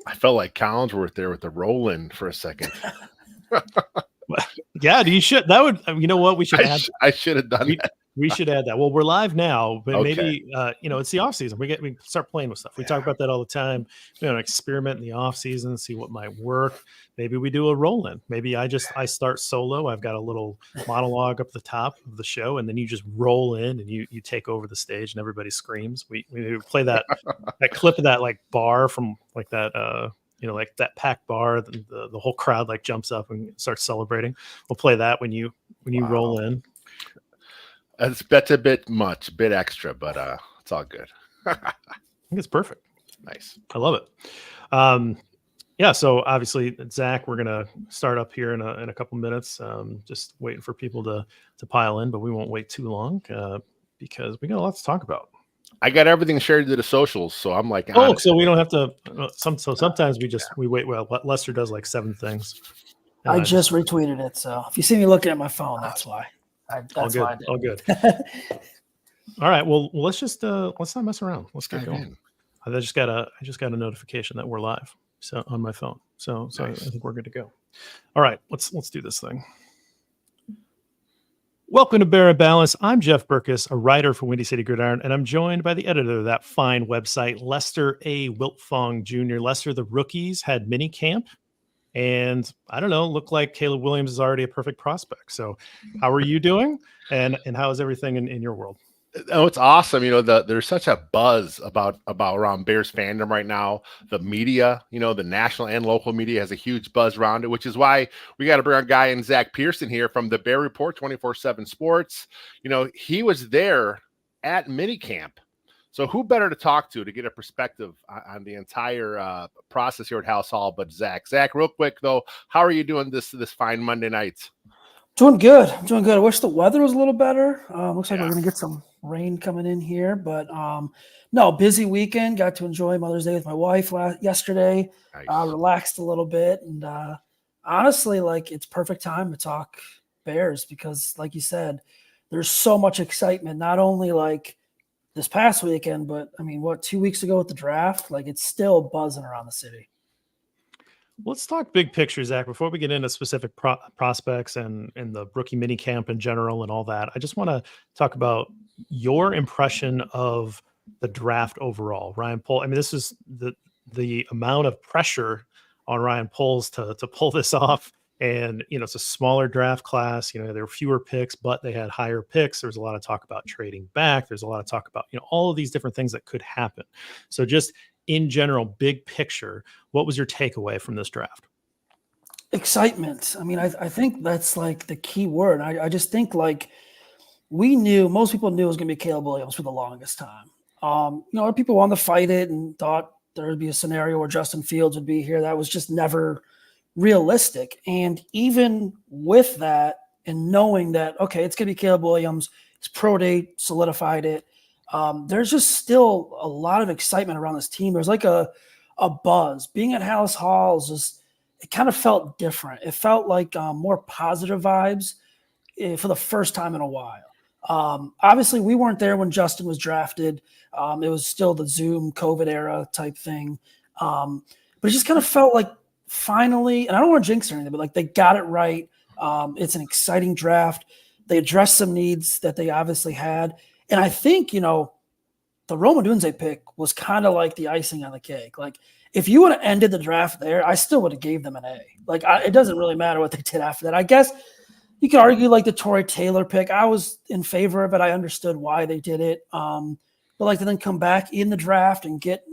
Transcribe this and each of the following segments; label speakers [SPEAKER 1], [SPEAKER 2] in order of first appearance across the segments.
[SPEAKER 1] I felt like Collinsworth there with the roll-in for a second.
[SPEAKER 2] Yeah, you should. That would, you know what? We should add.
[SPEAKER 1] I should have done that.
[SPEAKER 2] We should add that. Well, we're live now, but
[SPEAKER 1] Okay.
[SPEAKER 2] maybe it's the off season. We start playing with stuff. We talk about that all the time. Experiment in the off season, see what might work. Maybe we do a roll in. Maybe I start solo. I've got a little monologue up the top of the show, and then you just roll in and you take over the stage, and everybody screams. We play that clip of that like bar from like that like that packed bar. The whole crowd like jumps up and starts celebrating. We'll play that when you roll in.
[SPEAKER 1] That's a bit much, a bit extra, but it's all good.
[SPEAKER 2] I think it's perfect.
[SPEAKER 1] Nice.
[SPEAKER 2] I love it. Yeah, so obviously, Zach, we're gonna start up here in a couple minutes. Just waiting for people to pile in, but we won't wait too long because we got a lot to talk about.
[SPEAKER 1] I got everything shared to the socials, so I'm like,
[SPEAKER 2] so we don't have to. Sometimes we wait. Well, Lester does like 7 things.
[SPEAKER 3] I just retweeted it, so if you see me looking at my phone, that's why. That's why I did.
[SPEAKER 2] All good. All right. Well, let's not mess around. Let's get going. I just got a notification that we're live. So on my phone. So nice. I think we're good to go. All right. Let's do this thing. Welcome to Bear and Balance. I'm Jeff Berkus, a writer for Windy City Gridiron, and I'm joined by the editor of that fine website, Lester A. Wiltfong Jr. Lester, the rookies had minicamp. And I don't know, looked like Caleb Williams is already a perfect prospect. So how are you doing? And how is everything in your world?
[SPEAKER 1] Oh, it's awesome. There's such a buzz about around Bears fandom right now. The media, the national and local media has a huge buzz around it, which is why we got to bring our guy in Zack Pearson here from the Bear Report 24/7 Sports. He was there at minicamp. So who better to talk to get a perspective on the entire process here at House Hall but Zach. Zach, real quick, though, how are you doing this fine Monday night?
[SPEAKER 3] Doing good. I'm doing good. I wish the weather was a little better. Looks like we're going to get some rain coming in here. But, no, busy weekend. Got to enjoy Mother's Day with my wife yesterday. Nice. Relaxed a little bit. And honestly, it's perfect time to talk Bears because, like you said, there's so much excitement, not only this past weekend, but 2 weeks ago with the draft, it's still buzzing around the city.
[SPEAKER 2] Let's talk big picture, Zach, before we get into specific prospects and the rookie mini camp in general and all that. I just want to talk about your impression of the draft overall. Ryan Poles, this is the amount of pressure on Ryan Poles to pull this off. And, it's a smaller draft class. There were fewer picks, but they had higher picks. There's a lot of talk about trading back. There's a lot of talk about, all of these different things that could happen. So just in general, big picture, what was your takeaway from this draft?
[SPEAKER 3] Excitement. I think that's the key word. I just think most people knew it was going to be Caleb Williams for the longest time. Other people wanted to fight it and thought there would be a scenario where Justin Fields would be here. That was just never realistic. And even with that and knowing that, okay, it's going to be Caleb Williams, his pro day solidified it. There's just still a lot of excitement around this team. There's a buzz. Being at House Hall it kind of felt different. It felt like more positive vibes for the first time in a while. Obviously, we weren't there when Justin was drafted. It was still the Zoom COVID era type thing. But it just kind of felt like finally, and I don't want to jinx or anything, but they got it right. It's an exciting draft. They addressed some needs that they obviously had. And I think, the Rome Odunze pick was kind of like the icing on the cake. If you would have ended the draft there, I still would have gave them an A. It doesn't really matter what they did after that. I guess you could argue the Torrey Taylor pick. I was in favor of it. I understood why they did it. But to then come back in the draft and get,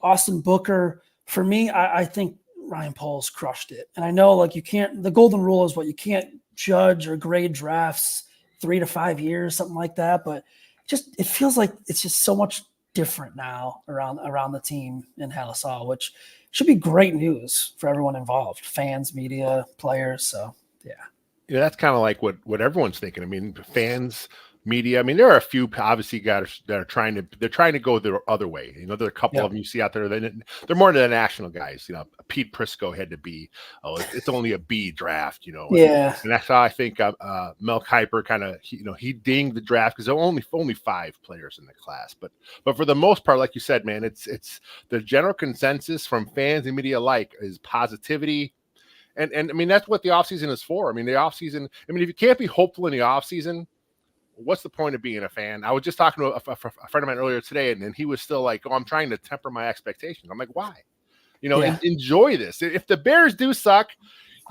[SPEAKER 3] Austin Booker. For me, I think Ryan Poles crushed it. And I know you can't, the golden rule is you can't judge or grade drafts 3 to 5 years, something like that. But it feels like it's just so much different now around the team in House Hall, which should be great news for everyone involved, fans, media, players. So, yeah.
[SPEAKER 1] Yeah, that's kind of what everyone's thinking. Fans media. I mean, there are a few obviously guys that are trying to go the other way. You know, there are a couple of them you see out there. They're more the national guys. You know, Pete Prisco had to be, it's only a B draft. You know, and that's how I think Mel Kiper kind of he dinged the draft because there were only 5 players in the class. But for the most part, like you said, man, it's the general consensus from fans and media alike is positivity. And I mean, that's what the offseason is for. I mean, the offseason, I mean, if you can't be hopeful in the offseason, what's the point of being a fan? I was just talking to a friend of mine earlier today, and he was still like, I'm trying to temper my expectations. I'm like, why? Enjoy this. If the Bears do suck,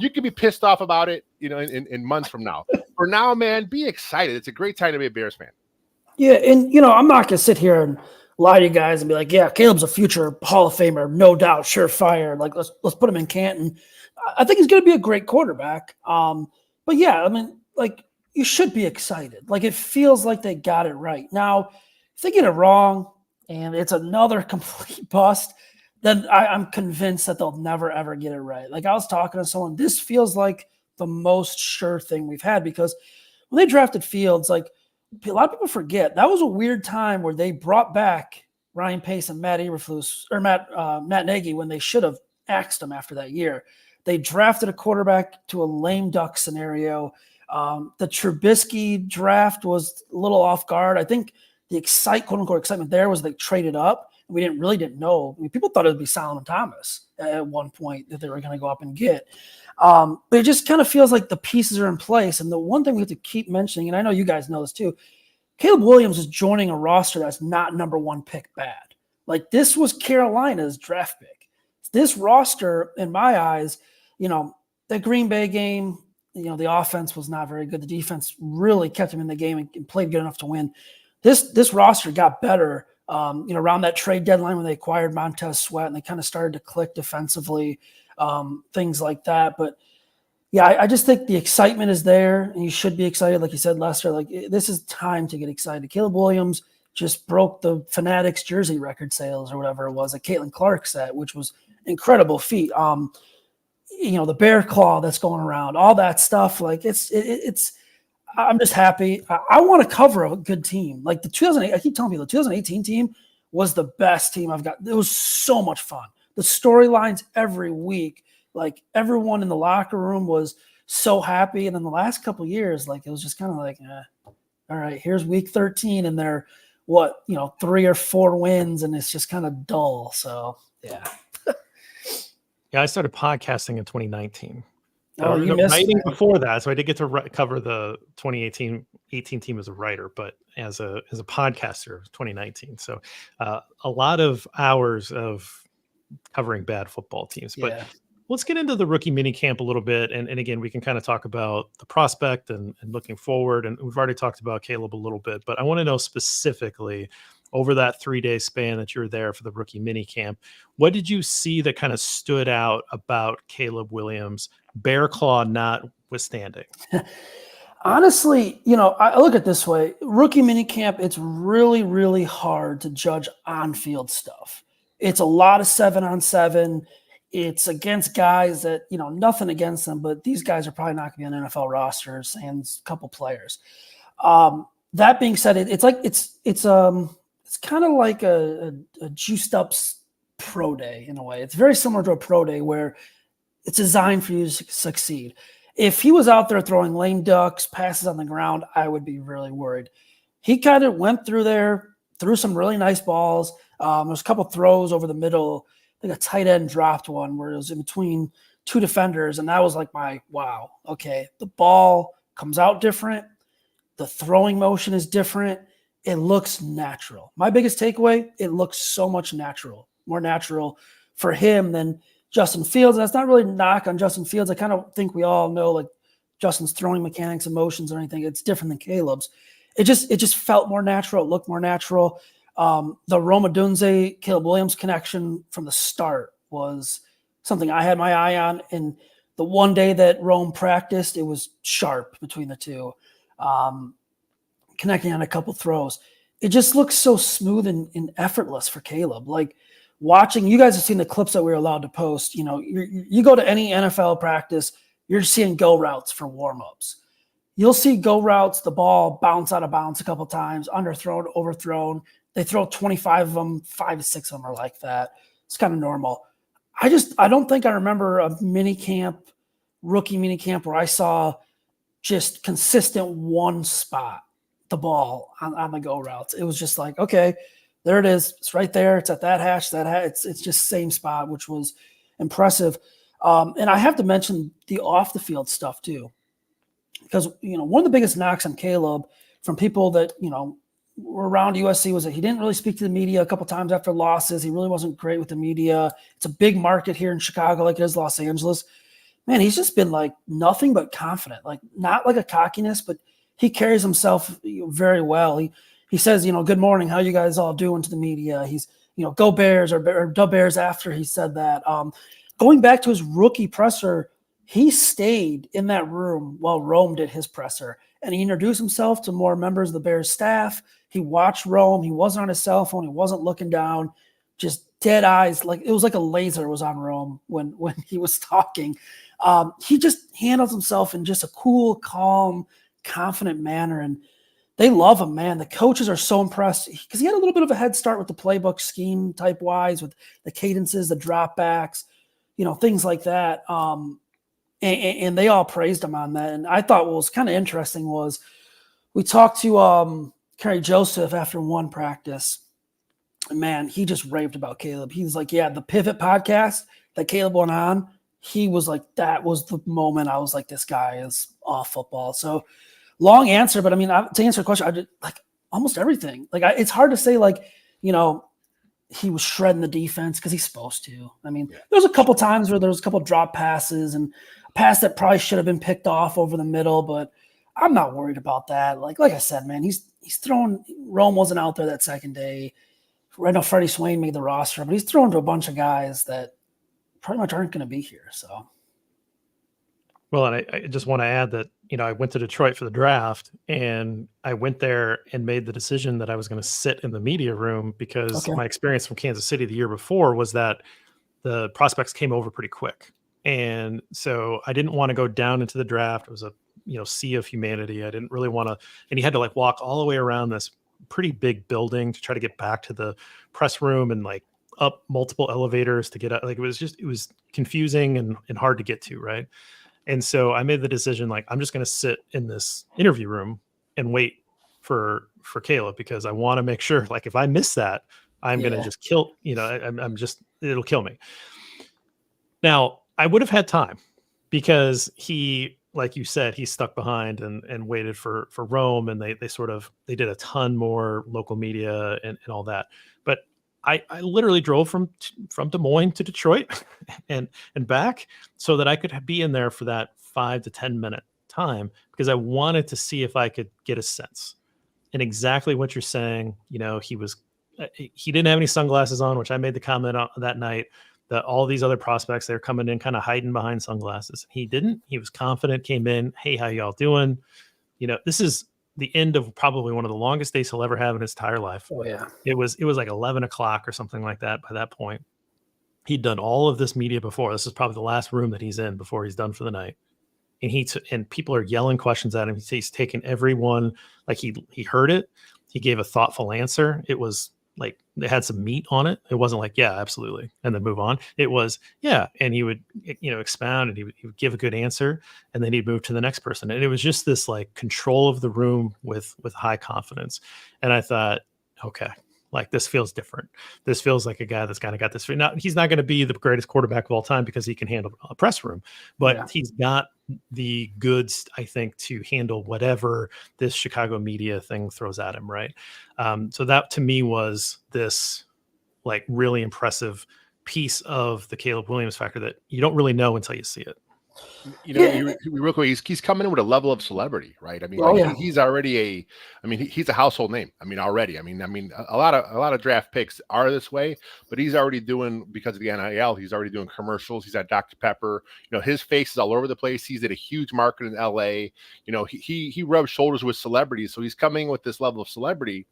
[SPEAKER 1] you can be pissed off about it, in months from now. For now, man, be excited. It's a great time to be a Bears fan.
[SPEAKER 3] Yeah, and, I'm not going to sit here and lie to you guys and be like, yeah, Caleb's a future Hall of Famer, no doubt, surefire. Like, let's put him in Canton. I think he's going to be a great quarterback. But yeah, I mean, like, you should be excited. Like, it feels like they got it right. Now, if they get it wrong and it's another complete bust, then I'm convinced that they'll never, ever get it right. Like, I was talking to someone, this feels like the most sure thing we've had, because when they drafted Fields, like, a lot of people forget, that was a weird time where they brought back Ryan Pace and Matt Eberflus, or Matt Nagy, when they should have axed him after that year. They drafted a quarterback to a lame duck scenario. The Trubisky draft was a little off guard. I think the quote unquote excitement there was they traded up. We didn't know. I mean, people thought it would be Solomon Thomas at one point that they were going to go up and get. But it just kind of feels like the pieces are in place. And the one thing we have to keep mentioning, and I know you guys know this too, Caleb Williams is joining a roster that's not number 1 pick bad. Like, this was Carolina's draft pick. This roster, in my eyes, the Green Bay game, the offense was not very good. The defense really kept him in the game and played good enough to win. This roster got better, around that trade deadline when they acquired Montez Sweat and they kind of started to click defensively, things like that. But yeah, I just think the excitement is there, and you should be excited. Like you said, Lester, like, this is time to get excited. Caleb Williams just broke the Fanatics jersey record sales or whatever it was that Caitlin Clark set, which was incredible feat. The bear claw that's going around, all that stuff. Like, I'm just happy. I want to cover a good team. Like, the 2008, I keep telling people, the 2018 team was the best team I've got. It was so much fun. The storylines every week, like, everyone in the locker room was so happy. And in the last couple of years, like, it was just kind of like, all right, here's week 13 and they're 3 or 4 wins, and it's just kind of dull. So yeah.
[SPEAKER 2] Yeah, I started podcasting in 2019.
[SPEAKER 3] Oh, you missed
[SPEAKER 2] writing
[SPEAKER 3] that.
[SPEAKER 2] before that, so I did get to cover the 2018 team as a writer, but as a podcaster, 2019. So a lot of hours of covering bad football teams. But let's get into the rookie mini camp a little bit, and again, we can kind of talk about the prospect and looking forward. And we've already talked about Caleb a little bit, but I want to know specifically, over that 3-day span that you were there for the rookie mini camp, what did you see that kind of stood out about Caleb Williams, bear claw notwithstanding?
[SPEAKER 3] Honestly, I look at it this way. Rookie mini camp, it's really, really hard to judge on-field stuff. It's a lot of 7-on-7. It's against guys that, nothing against them, but these guys are probably not going to be on NFL rosters, and a couple players. That being said, it's kind of like a juiced up pro day in a way. It's very similar to a pro day where it's designed for you to succeed. If he was out there throwing lame ducks, passes on the ground, I would be really worried. He kind of went through there, threw some really nice balls. There's a couple throws over the middle. I think a tight end dropped one where it was in between 2 defenders, and that was like wow, okay. The ball comes out different. The throwing motion is different. It looks natural. My biggest takeaway, it looks so much more natural for him than Justin Fields. And that's not really a knock on Justin Fields. I kind of think we all know, like, Justin's throwing mechanics and motions or anything. It's different than Caleb's. It just felt more natural. It looked more natural. The Rome Odunze, Caleb Williams connection from the start was something I had my eye on. And the one day that Rome practiced, it was sharp between the two. Connecting on a couple throws. It just looks so smooth and effortless for Caleb. Like, watching, you guys have seen the clips that we were allowed to post. You go to any NFL practice, you're seeing go routes for warmups. you'll see go routes, the ball bounce out of bounds a couple times, underthrown, overthrown. They throw 25 of them, 5 to 6 of them are like that. It's kind of normal. I don't think I remember a rookie mini camp where I saw just consistent one spot, the ball on the go routes. It was just like, okay, there it is. It's right there. It's at that hash, it's just same spot, which was impressive. And I have to mention the off the field stuff too, because, one of the biggest knocks on Caleb from people that, were around USC was that he didn't really speak to the media a couple times after losses. He really wasn't great with the media. It's a big market here in Chicago, like it is Los Angeles. Man, he's just been like nothing but confident, like not like a cockiness, but he carries himself very well. He says, good morning, how you guys all doing to the media. He's, go Bears or Dub Bears after he said that. Going back to his rookie presser, he stayed in that room while Rome did his presser, and he introduced himself to more members of the Bears staff. He watched Rome. He wasn't on his cell phone. He wasn't looking down, just dead eyes. Like it was like a laser was on Rome when he was talking. He just handles himself in just a cool, calm, confident manner. And they love him, man. The coaches are so impressed because he had a little bit of a head start with the playbook scheme type wise, with the cadences, the dropbacks, things like that. And they all praised him on that. And I thought what was kind of interesting was we talked to Kerry Joseph after one practice. And man, he just raved about Caleb. He's like, yeah, the Pivot podcast that Caleb went on, he was like, that was the moment I was like, this guy is off football. So long answer, but I mean, to answer the question, I did like almost everything. Like it's hard to say like, he was shredding the defense because he's supposed to. I mean, there's a couple times where there was a couple drop passes and a pass that probably should have been picked off over the middle, but I'm not worried about that. Like I said, man, he's throwing. Rome wasn't out there that second day. Right now, Freddie Swain made the roster, but he's thrown to a bunch of guys that pretty much aren't going to be here. So,
[SPEAKER 2] well, and I just want to add that I went to Detroit for the draft, and I went there and made the decision that I was going to sit in the media room because my experience from Kansas City the year before was that the prospects came over pretty quick, and so I didn't want to go down into the draft. It was a sea of humanity. I didn't really want to, and you had to like walk all the way around this pretty big building to try to get back to the press room and like up multiple elevators to get out. Like it was confusing and hard to get to, right? And so I made the decision, like, I'm just going to sit in this interview room and wait for Caleb, because I want to make sure, like, if I miss that, I'm going to just kill, it'll kill me. Now I would have had time because he, like you said, he stuck behind and waited for Rome, and they did a ton more local media and all that. But I literally drove from Des Moines to Detroit and back so that I could be in there for that 5 to 10 minute time, because I wanted to see if I could get a sense. And exactly what you're saying, he didn't have any sunglasses on, which I made the comment on that night that all these other prospects, they're coming in kind of hiding behind sunglasses. He didn't. He was confident, came in, hey, how y'all doing? This is the end of probably one of the longest days he'll ever have in his entire life.
[SPEAKER 3] Oh yeah.
[SPEAKER 2] It was like 11 o'clock or something like that. By that point, he'd done all of this media before. This is probably the last room that he's in before he's done for the night. And and people are yelling questions at him. He's taken everyone, like he heard it. He gave a thoughtful answer. It was like they had some meat on it. It wasn't like, yeah, absolutely, and then move on. It was, yeah, and he would, expound, and he would give a good answer, and then he'd move to the next person. And it was just this like control of the room with high confidence. And I thought, okay, like this feels different. This feels like a guy that's kind of got this. Now, he's not going to be the greatest quarterback of all time because he can handle a press room, but he's got the goods, I think, to handle whatever this Chicago media thing throws at him. Right. So that to me was this like really impressive piece of the Caleb Williams factor that you don't really know until you see it.
[SPEAKER 1] Real quick, he's coming in with a level of celebrity, right? I mean, he's already he's a household name. I mean, already. I mean, a lot of draft picks are this way, but he's already doing, because of the NIL, he's already doing commercials. He's at Dr. Pepper. His face is all over the place. He's at a huge market in LA. He rubs shoulders with celebrities, so he's coming with this level of celebrity,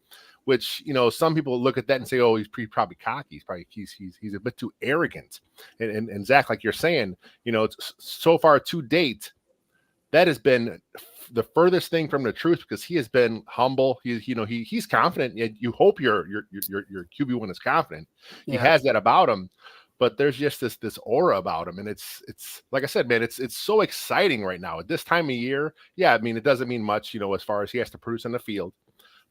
[SPEAKER 1] which, some people look at that and say, oh, he's probably cocky. He's a bit too arrogant. And Zach, like you're saying, it's so far to date, that has been the furthest thing from the truth, because he has been humble. He's confident. You hope your QB1 is confident. He has that about him, but there's just this aura about him, and it's like I said, man, it's so exciting right now at this time of year. Yeah, I mean, it doesn't mean much, as far as he has to produce on the field,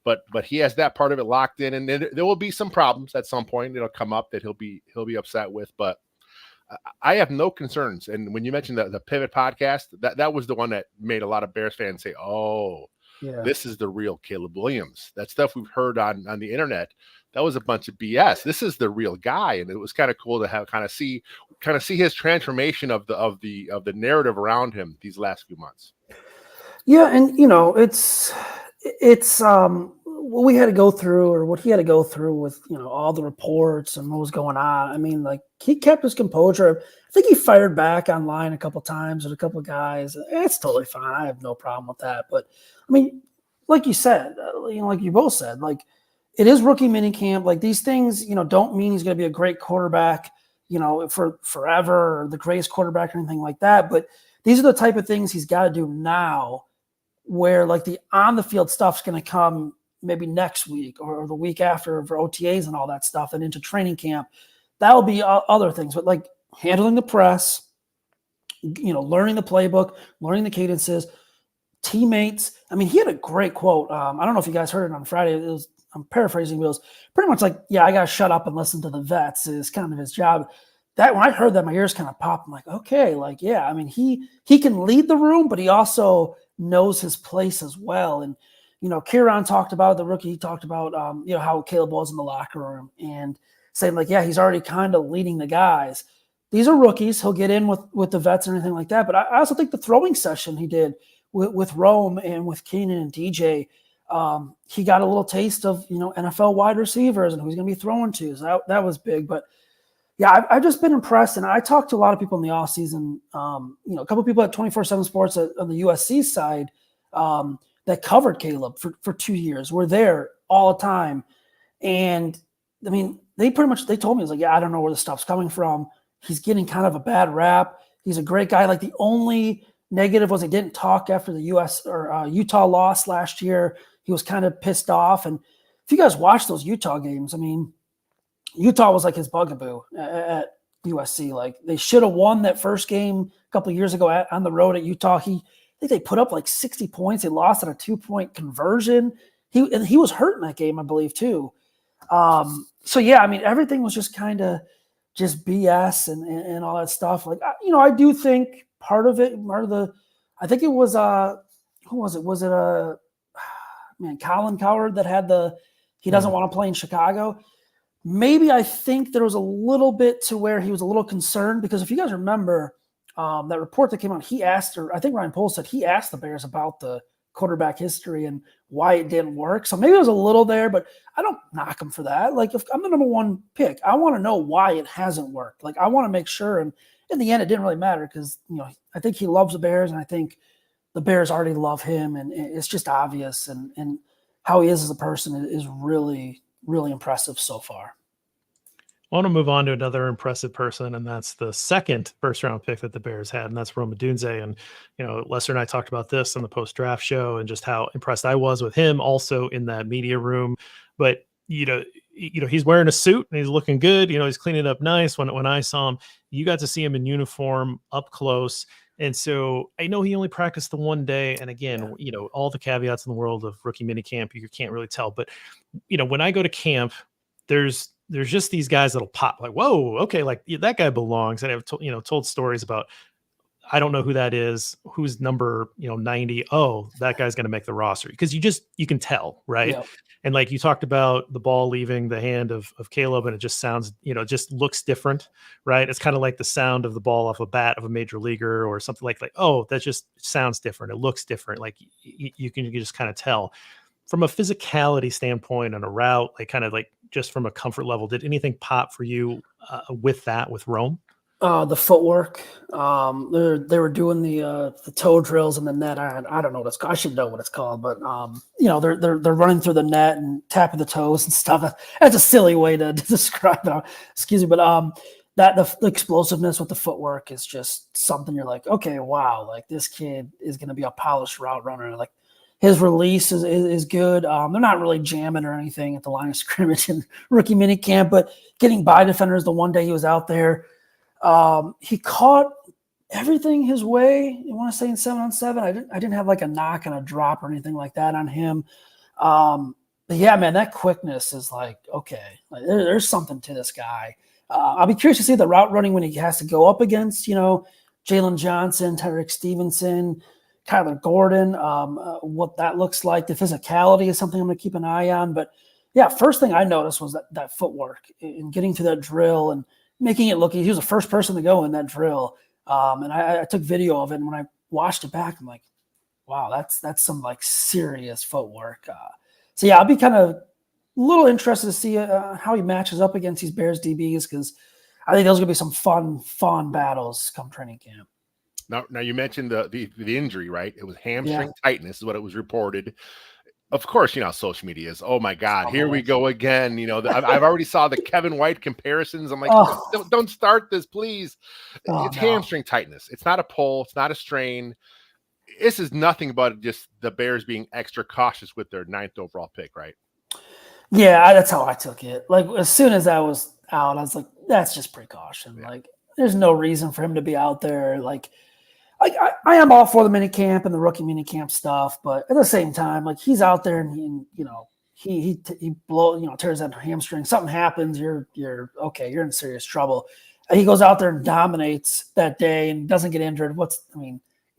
[SPEAKER 1] but he has that part of it locked in, and then there will be some problems at some point. It'll come up that he'll be upset with, but I have no concerns. And when you mentioned the Pivot podcast, that was the one that made a lot of Bears fans say, "Oh, this is the real Caleb Williams." That stuff we've heard on the internet, that was a bunch of BS. This is the real guy, and it was kind of cool to have kind of see his transformation of the narrative around him these last few months.
[SPEAKER 3] Yeah, and it's what we had to go through, or what he had to go through with all the reports and what was going on. I mean, like, he kept his composure. I think he fired back online a couple times with a couple of guys. It's totally fine. I have no problem with that. But I mean, like you said, like you both said, like, it is rookie minicamp. Like, these things, don't mean he's going to be a great quarterback, for forever, or the greatest quarterback or anything like that. But these are the type of things he's got to do now, where like the on the field stuff's going to come maybe next week or the week after for OTAs and all that stuff, and into training camp. That'll be other things, but like handling the press, learning the playbook, learning the cadences, teammates. I mean, he had a great quote. I don't know if you guys heard it on Friday. I'm paraphrasing, but it was pretty much like, "Yeah, I got to shut up and listen to the vets," is kind of his job. That, when I heard that, my ears kind of popped. I'm like, okay, like, yeah, I mean, he can lead the room, but he also knows his place as well. And, Kieran talked about the rookie. He talked about, how Caleb was in the locker room, and saying like, yeah, he's already kind of leading the guys. These are rookies. He'll get in with the vets and anything like that. But I also think the throwing session he did with Rome and with Keenan and DJ, he got a little taste of, NFL wide receivers and who he's going to be throwing to. So that was big. But yeah, I've just been impressed. And I talked to a lot of people in the offseason, a couple of people at 24/7 Sports on the USC side that covered Caleb for 2 years. We're there all the time. And I mean, they told me, it's like, yeah, I don't know where the stuff's coming from. He's getting kind of a bad rap. He's a great guy. Like, the only negative was he didn't talk after the Utah loss last year. He was kind of pissed off. And if you guys watch those Utah games, I mean, Utah was like his bugaboo at USC. Like, they should have won that first game a couple of years ago on the road at Utah. I think they put up like 60 points. They lost on a 2-point conversion. He was hurt in that game, I believe, too. So yeah, I mean, everything was just kind of just BS and all that stuff. Like, I do think part of I think it was who was it? Was it Colin Cowherd that had he doesn't want to play in Chicago? Maybe I think there was a little bit to where he was a little concerned, because if you guys remember that report that came out, I think Ryan Poles said he asked the Bears about the quarterback history and why it didn't work. So maybe it was a little there, but I don't knock him for that. Like, if I'm the number one pick, I want to know why it hasn't worked. Like, I want to make sure. And in the end, it didn't really matter, because, I think he loves the Bears, and I think the Bears already love him, and it's just obvious. And how he is as a person is really, really impressive so far.
[SPEAKER 2] I want to move on to another impressive person, and that's the second first-round pick that the Bears had, and that's Rome Odunze. And, Lester and I talked about this on the post-draft show, and just how impressed I was with him also in that media room. But, he's wearing a suit, and he's looking good. He's cleaning up nice. When I saw him, you got to see him in uniform up close. And so I know he only practiced the one day. And again, all the caveats in the world of rookie minicamp, you can't really tell. But, when I go to camp, there's just these guys that'll pop like, whoa, okay, like, that guy belongs. And I've told stories about, I don't know who that is, who's number 90. Oh, that guy's going to make the roster, because you can tell, right? Yeah. And like you talked about the ball leaving the hand of Caleb, and it just sounds, just looks different, right? It's kind of like the sound of the ball off a bat of a major leaguer or something like, oh, that just sounds different. It looks different. Like you can just kind of tell. From a physicality standpoint on a route, like kind of like just from a comfort level, did anything pop for you with Rome?
[SPEAKER 3] The footwork. They were doing the toe drills in the net. I don't know what it's called. I should know what it's called, but they're running through the net and tapping the toes and stuff. That's a silly way to describe it. Excuse me, but that the explosiveness with the footwork is just something you're like, okay, wow, like this kid is going to be a polished route runner. Like his release is good. They're not really jamming or anything at the line of scrimmage in rookie minicamp, but getting by defenders the one day he was out there, he caught everything his way. I want to say in 7-on-7, I didn't have like a knock and a drop or anything like that on him. But yeah, man, that quickness is like, okay, like there's something to this guy. I'll be curious to see the route running when he has to go up against, Jalen Johnson, Tyreek Stevenson, Kyler Gordon, what that looks like. The physicality is something I'm going to keep an eye on. But yeah, first thing I noticed was that footwork and getting to that drill and making it look. He was the first person to go in that drill. And I took video of it. And when I watched it back, I'm like, wow, that's some like serious footwork. So yeah, I'll be kind of a little interested to see how he matches up against these Bears DBs, because I think those are going to be some fun battles come training camp.
[SPEAKER 1] Now you mentioned the injury, right? It was hamstring tightness is what it was reported. Of course, social media is, oh my God, here we go again. I've already saw the Kevin White comparisons. I'm like, don't start this, please. It's hamstring tightness. It's not a pull. It's not a strain. This is nothing but just the Bears being extra cautious with their 9th overall pick, right?
[SPEAKER 3] Yeah, that's how I took it. Like as soon as I was out, I was like, that's just precaution. Yeah. Like there's no reason for him to be out there. Like I am all for the minicamp and the rookie minicamp stuff, but at the same time, like he's out there and he tears that hamstring. Something happens, you're okay. You're in serious trouble. And he goes out there and dominates that day and doesn't get injured.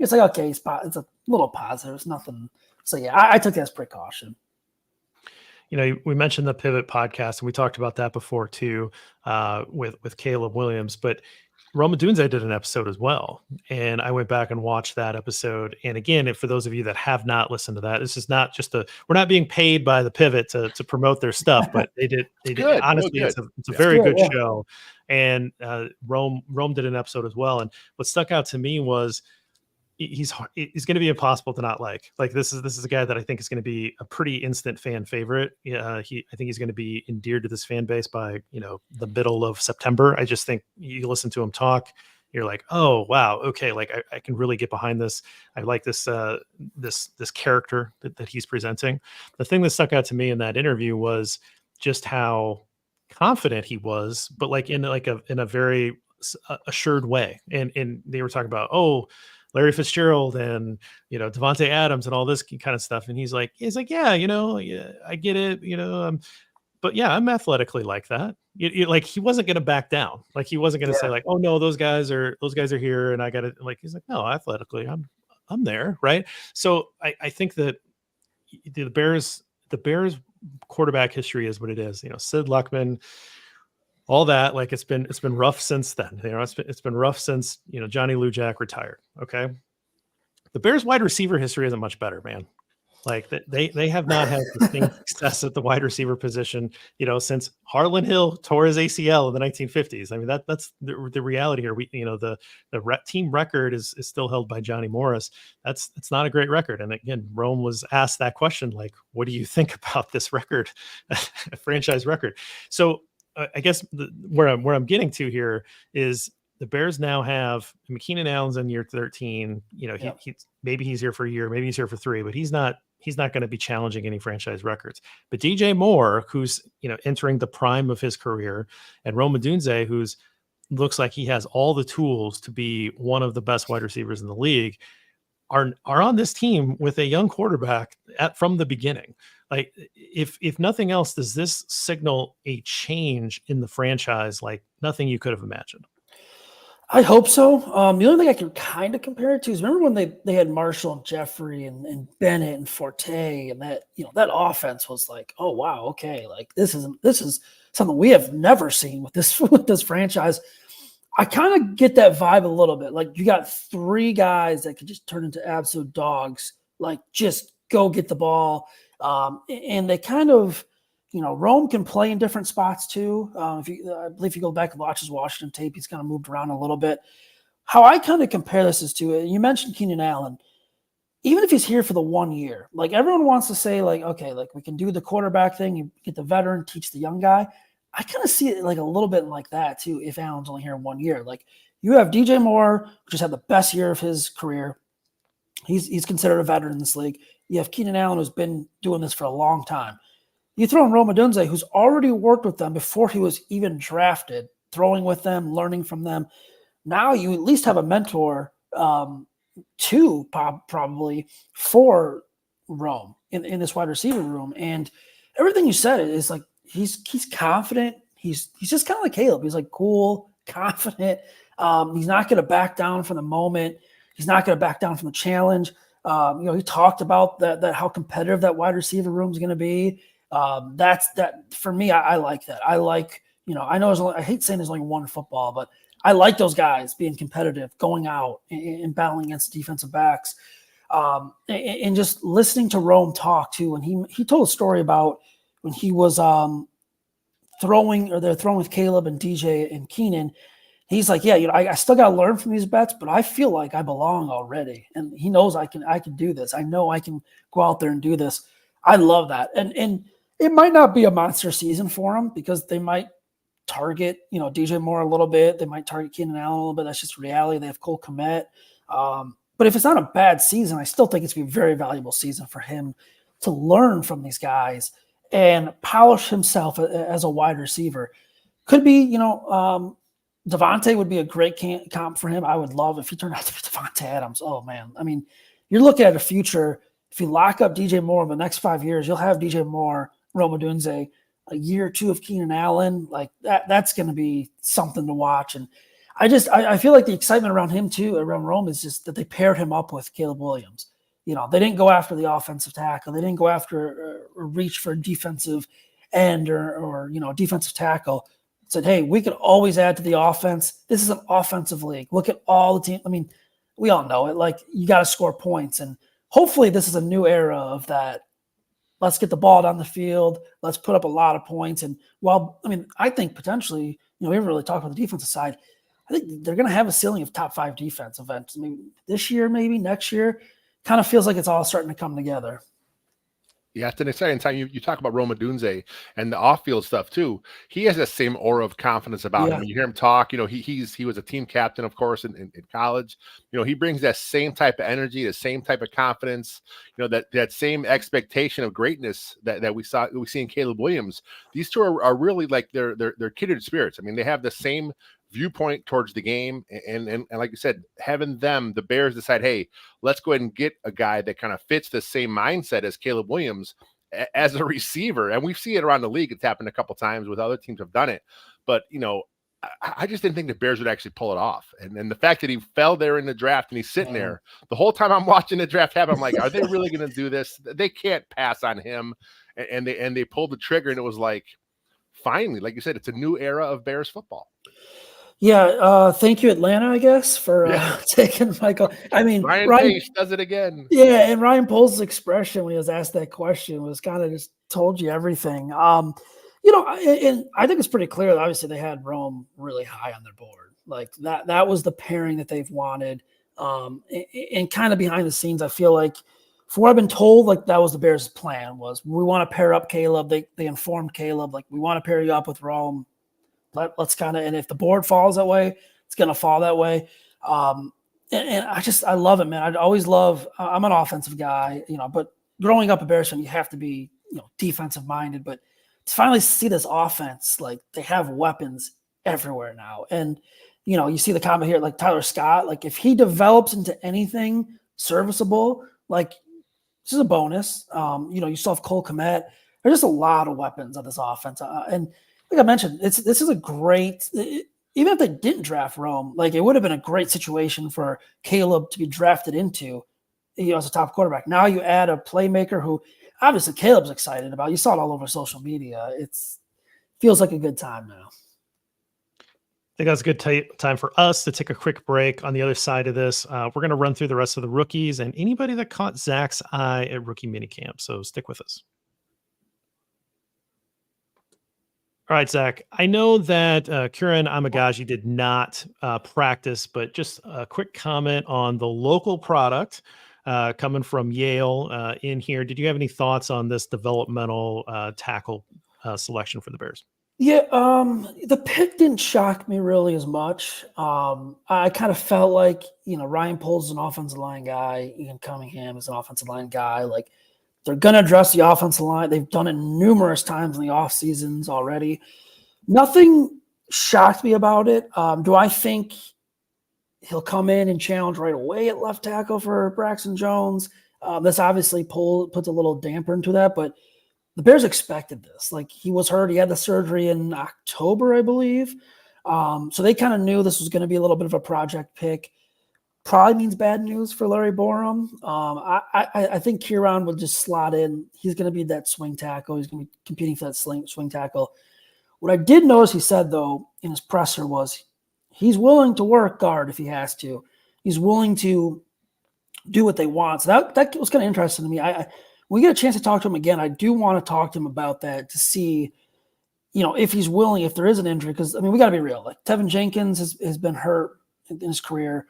[SPEAKER 3] It's like, okay, it's a little positive. It's nothing. So yeah, I took that as precaution.
[SPEAKER 2] We mentioned the Pivot podcast, and we talked about that before too, with Caleb Williams. But Rome Odunze did an episode as well, and I went back and watched that episode. And again, for those of you that have not listened to that, this is not just we're not being paid by the Pivot to promote their stuff, but they did. Honestly, it's a very good show. And Rome did an episode as well. And what stuck out to me was, he's going to be impossible to not like. Like this is a guy that I think is going to be a pretty instant fan favorite. I think he's going to be endeared to this fan base by the middle of September. I just think you listen to him talk, you're like, oh wow, okay, like I can really get behind this. I like this this character that he's presenting. The thing that stuck out to me in that interview was just how confident he was, but like in a very assured way. And they were talking about, Larry Fitzgerald and Devontae Adams and all this kind of stuff, and he's like, yeah, I get it, but yeah, I'm athletically like that. Like he wasn't going to back down. Like he wasn't going to say like, oh no, those guys are here, and I got to like. He's like, no, athletically, I'm there, right? So I think that the Bears quarterback history is what it is. Sid Luckman. All that, like it's been rough since then. It's been rough since Johnny Lujack retired. Okay, the Bears wide receiver history isn't much better, man. Like they have not had distinct success at the wide receiver position, since Harlan Hill tore his ACL in the 1950s. I mean that's the reality here. The team record is still held by Johnny Morris. It's not a great record. And again, Rome was asked that question, like, what do you think about this record, a franchise record? So. I guess where I'm getting to here is the Bears now have Keenan Allen's in year 13. Maybe he's here for a year, maybe he's here for 3, but he's not going to be challenging any franchise records. But DJ Moore, who's entering the prime of his career, and Rome Odunze, who's looks like he has all the tools to be one of the best wide receivers in the league, are on this team with a young quarterback from the beginning. Like if nothing else, does this signal a change in the franchise like nothing you could have imagined?
[SPEAKER 3] I hope so. The only thing I can kind of compare it to is remember when they had Marshall and Jeffrey and Bennett and Forte, and that that offense was like, oh wow, okay, like this is something we have never seen with this franchise. I kind of get that vibe a little bit. Like you got 3 guys that could just turn into absolute dogs. Like just go get the ball. And they kind of, Rome can play in different spots too. I believe if you go back and watch his Washington tape, he's kind of moved around a little bit. How I kind of compare this is to it. You mentioned Keenan Allen. Even if he's here for the 1 year, like everyone wants to say like, okay, like we can do the quarterback thing. You get the veteran, teach the young guy. I kind of see it like a little bit like that too. If Allen's only here 1 year, like you have DJ Moore, who just had the best year of his career. He's considered a veteran in this league. You have Keenan Allen, who's been doing this for a long time. You throw in Rome Odunze, who's already worked with them before he was even drafted, throwing with them, learning from them. Now you at least have a mentor, two probably for Rome in this wide receiver room. And everything you said is like he's confident. He's just kind of like Caleb. He's like cool, confident. He's not going to back down from the moment. He's not going to back down from the challenge. He talked about that how competitive that wide receiver room is going to be. That's that for me. I like that. I like, I know I hate saying there's only one football, but I like those guys being competitive, going out and battling against defensive backs. And just listening to Rome talk too. When he told a story about when he was throwing with Caleb and DJ and Keenan. He's like, yeah, I still got to learn from these bets, but I feel like I belong already. And he knows I can do this. I know I can go out there and do this. I love that. And it might not be a monster season for him because they might target, DJ Moore a little bit. They might target Keenan Allen a little bit. That's just reality. They have Cole Kmet. But if it's not a bad season, I still think it's going to be a very valuable season for him to learn from these guys and polish himself as a wide receiver. Could be, Devontae would be a great comp for him. I would love if he turned out to be Devontae Adams. Oh, man. I mean, you're looking at a future. If you lock up DJ Moore in the next 5 years, you'll have DJ Moore, Rome Odunze, a year or two of Keenan Allen. Like that's going to be something to watch. And I feel like the excitement around him too, around Rome, is just that they paired him up with Caleb Williams. They didn't go after the offensive tackle. They didn't go after or reach for a defensive end or defensive tackle. Said, hey, we could always add to the offense. This is an offensive league. Look at all the team. I mean, we all know it. Like, you got to score points. And hopefully this is a new era of that. Let's get the ball down the field. Let's put up a lot of points. And I think potentially, we haven't really talked about the defensive side. I think they're going to have a ceiling of top 5 defense events. Maybe this year, maybe next year. Kind of feels like it's all starting to come together.
[SPEAKER 1] Yeah, it's an exciting time. You talk about Rome Odunze and the off-field stuff too. He has that same aura of confidence about him. You hear him talk. He was a team captain, of course, in college. He brings that same type of energy, the same type of confidence. That same expectation of greatness that we see in Caleb Williams. These two are really like they're kindred spirits. I mean, they have the same viewpoint towards the game, and like you said, having the Bears decide, hey, let's go ahead and get a guy that kind of fits the same mindset as Caleb Williams as a receiver. And we see it around the league. It's happened a couple times with other teams have done it, but I just didn't think the Bears would actually pull it off. And the fact that he fell there in the draft and he's sitting there the whole time I'm watching the draft happen, I'm like, are they really going to do this? They can't pass on him. And they pulled the trigger, and it was like, finally, like you said, it's a new era of Bears football.
[SPEAKER 3] Yeah, thank you, Atlanta, I guess, for taking Michael. I mean,
[SPEAKER 1] Ryan Pace does it again.
[SPEAKER 3] Yeah, and Ryan Poles' expression when he was asked that question was kind of just told you everything. And I think it's pretty clear that obviously they had Rome really high on their board. Like that was the pairing that they've wanted. And kind of behind the scenes, I feel like, from what I've been told, like that was the Bears' plan was we want to pair up Caleb. They informed Caleb, like, we want to pair you up with Rome. Let's kind of, and if the board falls that way, it's going to fall that way. And I love it, man. I'd always love, I'm an offensive guy, but growing up a Bears fan, you have to be, defensive minded, but to finally see this offense, like they have weapons everywhere now. And, you see the comment here, like Tyler Scott, like if he develops into anything serviceable, like this is a bonus. You still have Cole Kmet. There's just a lot of weapons on this offense. And like I mentioned, this is a great, even if they didn't draft Rome, like it would have been a great situation for Caleb to be drafted into, as a top quarterback. Now you add a playmaker who obviously Caleb's excited about. You saw it all over social media. Feels like a good time now.
[SPEAKER 2] I think that's a good time for us to take a quick break. On the other side of this, we're going to run through the rest of the rookies and anybody that caught Zach's eye at rookie minicamp. So stick with us. All right, Zach, I know that Kieran Amagaji did not practice, but just a quick comment on the local product coming from Yale in here. Did you have any thoughts on this developmental tackle selection for the Bears?
[SPEAKER 3] Yeah, the pick didn't shock me really as much. I kind of felt like, Ryan Poles is an offensive line guy. Ian Cunningham is an offensive line guy. Like, they're going to address the offensive line. They've done it numerous times in the off seasons already. Nothing shocked me about it. Do I think he'll come in and challenge right away at left tackle for Braxton Jones? This obviously puts a little damper into that, but the Bears expected this. Like, he was hurt. He had the surgery in October, I believe. So they kind of knew this was going to be a little bit of a project pick. Probably means bad news for Larry Borum. I think Kieran will just slot in. He's going to be that swing tackle. He's going to be competing for that swing tackle. What I did notice he said, though, in his presser was he's willing to work guard if he has to. He's willing to do what they want. So that was kind of interesting to me. When we get a chance to talk to him again, I do want to talk to him about that to see, if he's willing, if there is an injury. Because, we got to be real. Like, Tevin Jenkins has been hurt in his career.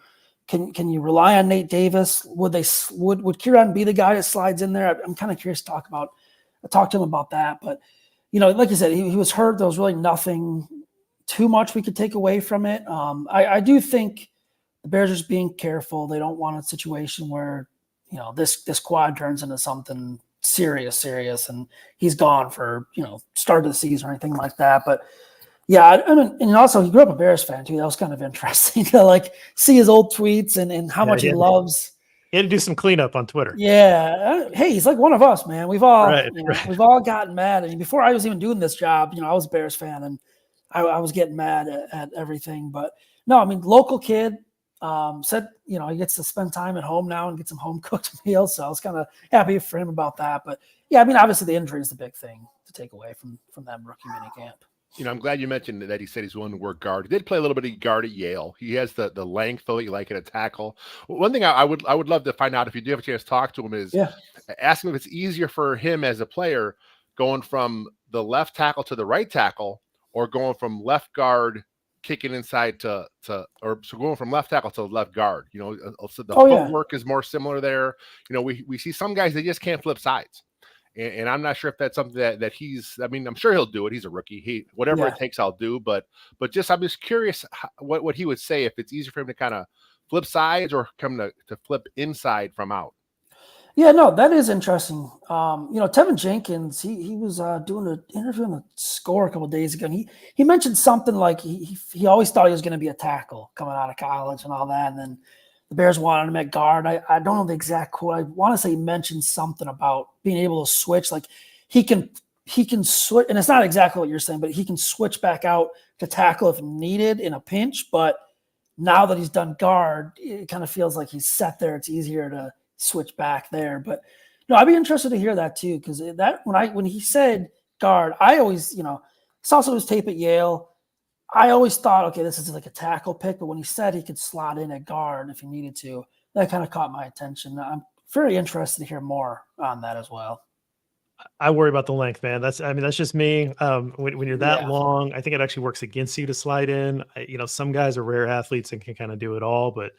[SPEAKER 3] Can you rely on Nate Davis? Would Kieran be the guy that slides in there? I'm kind of curious to talk to him about that. But, like you said, he was hurt. There was really nothing too much we could take away from it. I do think the Bears are just being careful. They don't want a situation where, this quad turns into something serious, and he's gone for, start of the season or anything like that. But yeah, and also he grew up a Bears fan too. That was kind of interesting to see his old tweets and how much he loves.
[SPEAKER 2] He had to do some cleanup on Twitter.
[SPEAKER 3] Yeah. Hey, he's like one of us, man. We've all, we've all gotten mad. And before I was even doing this job, I was a Bears fan and I was getting mad at everything. But no, local kid, said, he gets to spend time at home now and get some home cooked meals. So I was kind of happy for him about that. But yeah, obviously the injury is the big thing to take away from that rookie minicamp.
[SPEAKER 1] I'm glad you mentioned that he said he's willing to work guard. He did play a little bit of guard at Yale. He has the length, though, you like at a tackle. One thing I would love to find out, if you do have a chance to talk to him, is ask him if it's easier for him as a player going from the left tackle to the right tackle, or going from left guard kicking inside so going from left tackle to left guard. So the footwork is more similar there. We see some guys, they just can't flip sides. And I'm not sure if that's something that he's, I'm sure he'll do it. He's a rookie. Whatever it takes, I'll do. But I'm just curious what he would say if it's easier for him to kind of flip sides or come to flip inside from out.
[SPEAKER 3] Yeah, no, that is interesting. Tevin Jenkins, he was doing an interview on the Score a couple of days ago. And he mentioned something like he always thought he was going to be a tackle coming out of college and all that. And then the Bears wanted him at guard. I don't know the exact quote. I want to say he mentioned something about being able to switch. Like he can switch, and it's not exactly what you're saying, but he can switch back out to tackle if needed in a pinch. But now that he's done guard, it kind of feels like he's set there. It's easier to switch back there. But no, I'd be interested to hear that too, because when he said guard, I always saw some of his tape at Yale. I always thought, okay, this is like a tackle pick, but when he said he could slot in at guard if he needed to, that kind of caught my attention. I'm very interested to hear more on that as well.
[SPEAKER 2] I worry about the length, man. That's just me. When you're that long, I think it actually works against you to slide in. Some guys are rare athletes and can kind of do it all, but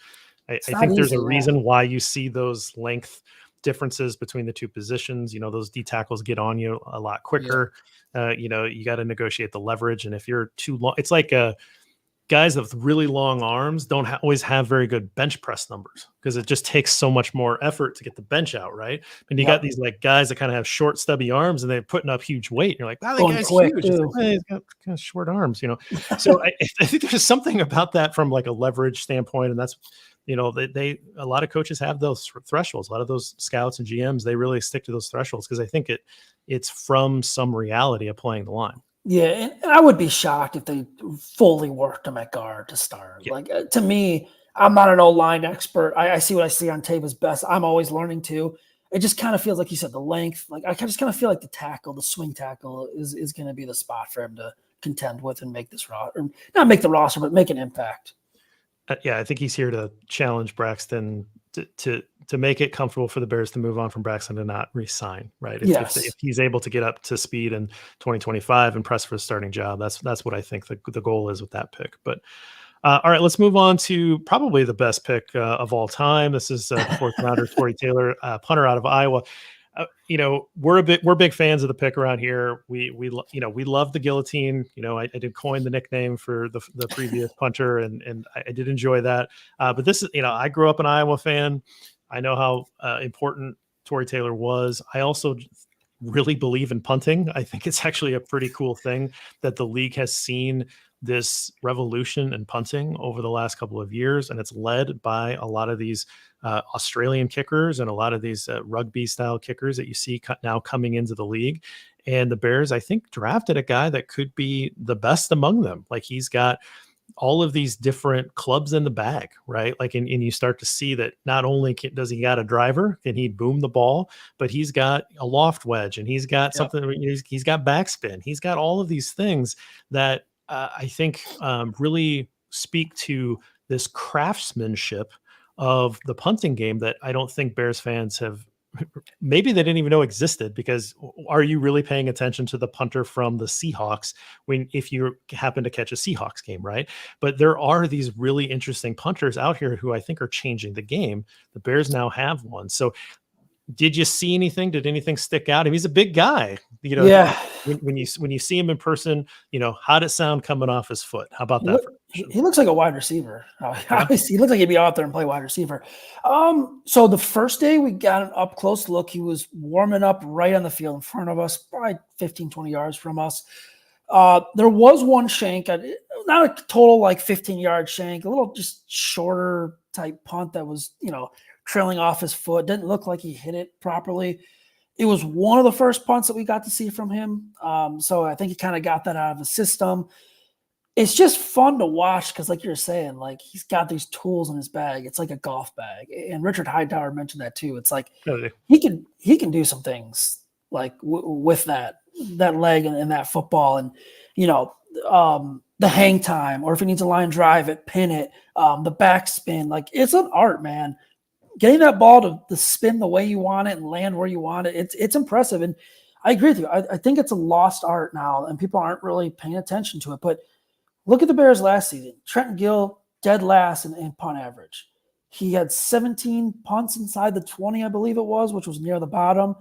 [SPEAKER 2] I think there's a reason why you see those length differences between the two positions. Those D tackles get on you a lot quicker. You got to negotiate the leverage. And if you're too long, it's like guys with really long arms don't always have very good bench press numbers because it just takes so much more effort to get the bench out, right? And you got these guys that kind of have short, stubby arms and they're putting up huge weight. And you're like, wow, that guy's huge. He's got kind of short arms, So I think there's something about that from a leverage standpoint. And that's, a lot of coaches have those thresholds. A lot of those scouts and GMs, they really stick to those thresholds because I think it's from some reality of playing the line.
[SPEAKER 3] Yeah, and I would be shocked if they fully worked him at guard to start. Yeah. To me, I'm not an O-line expert. I see what I see on tape is best. I'm always learning too. It just kind of feels like you said, the length. I just kind of feel like the swing tackle is going to be the spot for him to contend with and make this roster, or not make the roster, but make an impact.
[SPEAKER 2] I think he's here to challenge Braxton to make it comfortable for the Bears to move on from Braxton and not re-sign, right? If he's able to get up to speed in 2025 and press for a starting job, that's what I think the goal is with that pick. But all right, let's move on to probably the best pick of all time. This is the fourth rounder, Torrey Taylor, punter out of Iowa. we're big fans of the pick around here. We love the guillotine. I did coin the nickname for the previous punter, and I did enjoy that. But this is, I grew up an Iowa fan. I know how important Tory Taylor was. I also really believe in punting. I think it's actually a pretty cool thing that the league has seen this revolution in punting over the last couple of years, and it's led by a lot of these Australian kickers and a lot of these rugby style kickers that you see now coming into the league. And the Bears, I think, drafted a guy that could be the best among them. Like, he's got all of these different clubs in the bag, right? Like, and you start to see that not only does he got a driver, can he boom the ball, but he's got a loft wedge, and he's got something, he's got backspin. He's got all of these things that I think really speak to this craftsmanship of the punting game that I don't think Bears fans have. Maybe they didn't even know existed, because are you really paying attention to the punter from the Seahawks if you happen to catch a Seahawks game, right? But there are these really interesting punters out here who I think are changing the game. The Bears now have one. So did you see anything? Did anything stick out? I mean, he's a big guy.
[SPEAKER 3] Yeah.
[SPEAKER 2] When you see him in person, how did it sound coming off his foot? How about that?
[SPEAKER 3] He looks like a wide receiver. He looks like he'd be out there and play wide receiver. So the first day we got an up close look. He was warming up right on the field in front of us, probably 15, 20 yards from us. There was one shank, not a total 15-yard shank, a little just shorter type punt that was, trailing off his foot. Didn't look like he hit it properly. It was one of the first punts that we got to see from him. So I think he kind of got that out of the system. It's just fun to watch because, like you're saying, he's got these tools in his bag. It's like a golf bag. And Richard Hightower mentioned that too. It's like he can do some things with that leg and that football, and the hang time, or if he needs a line drive it, pin it, the backspin. It's an art, man. Getting that ball to spin the way you want it and land where you want it, it's impressive. And I agree with you. I think it's a lost art now, and people aren't really paying attention to it. But look at the Bears last season. Trenton Gill, dead last in punt average. He had 17 punts inside the 20, I believe it was, which was near the bottom.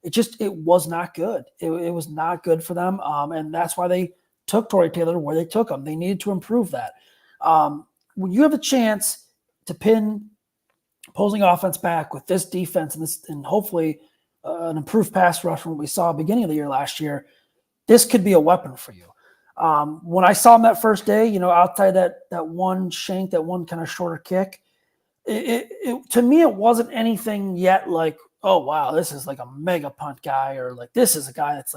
[SPEAKER 3] It was not good. It was not good for them. And that's why they took Tory Taylor where they took him. They needed to improve that. When you have a chance to pin opposing offense back with this defense and hopefully an improved pass rush from what we saw beginning of the year last year, this could be a weapon for you. When I saw him that first day, outside that one shank, that one kind of shorter kick, to me, it wasn't anything yet like, oh, wow, this is like a mega punt guy, or this is a guy that's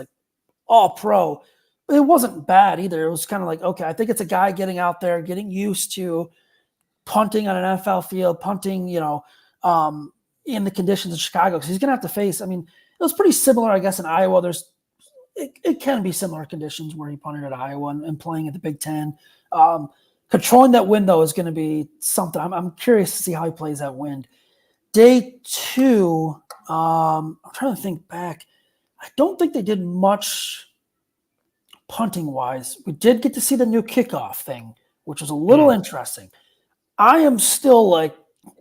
[SPEAKER 3] all pro. But it wasn't bad either. It was kind of okay, I think it's a guy getting out there, getting used to punting on an NFL field, punting, in the conditions of Chicago, because he's going to have to face. I mean, it was pretty similar, I guess, in Iowa. It can be similar conditions where he punted at Iowa and playing at the Big Ten. Controlling that wind, though, is going to be something. I'm curious to see how he plays that wind. Day two, I'm trying to think back. I don't think they did much punting-wise. We did get to see the new kickoff thing, which was a little interesting. I am still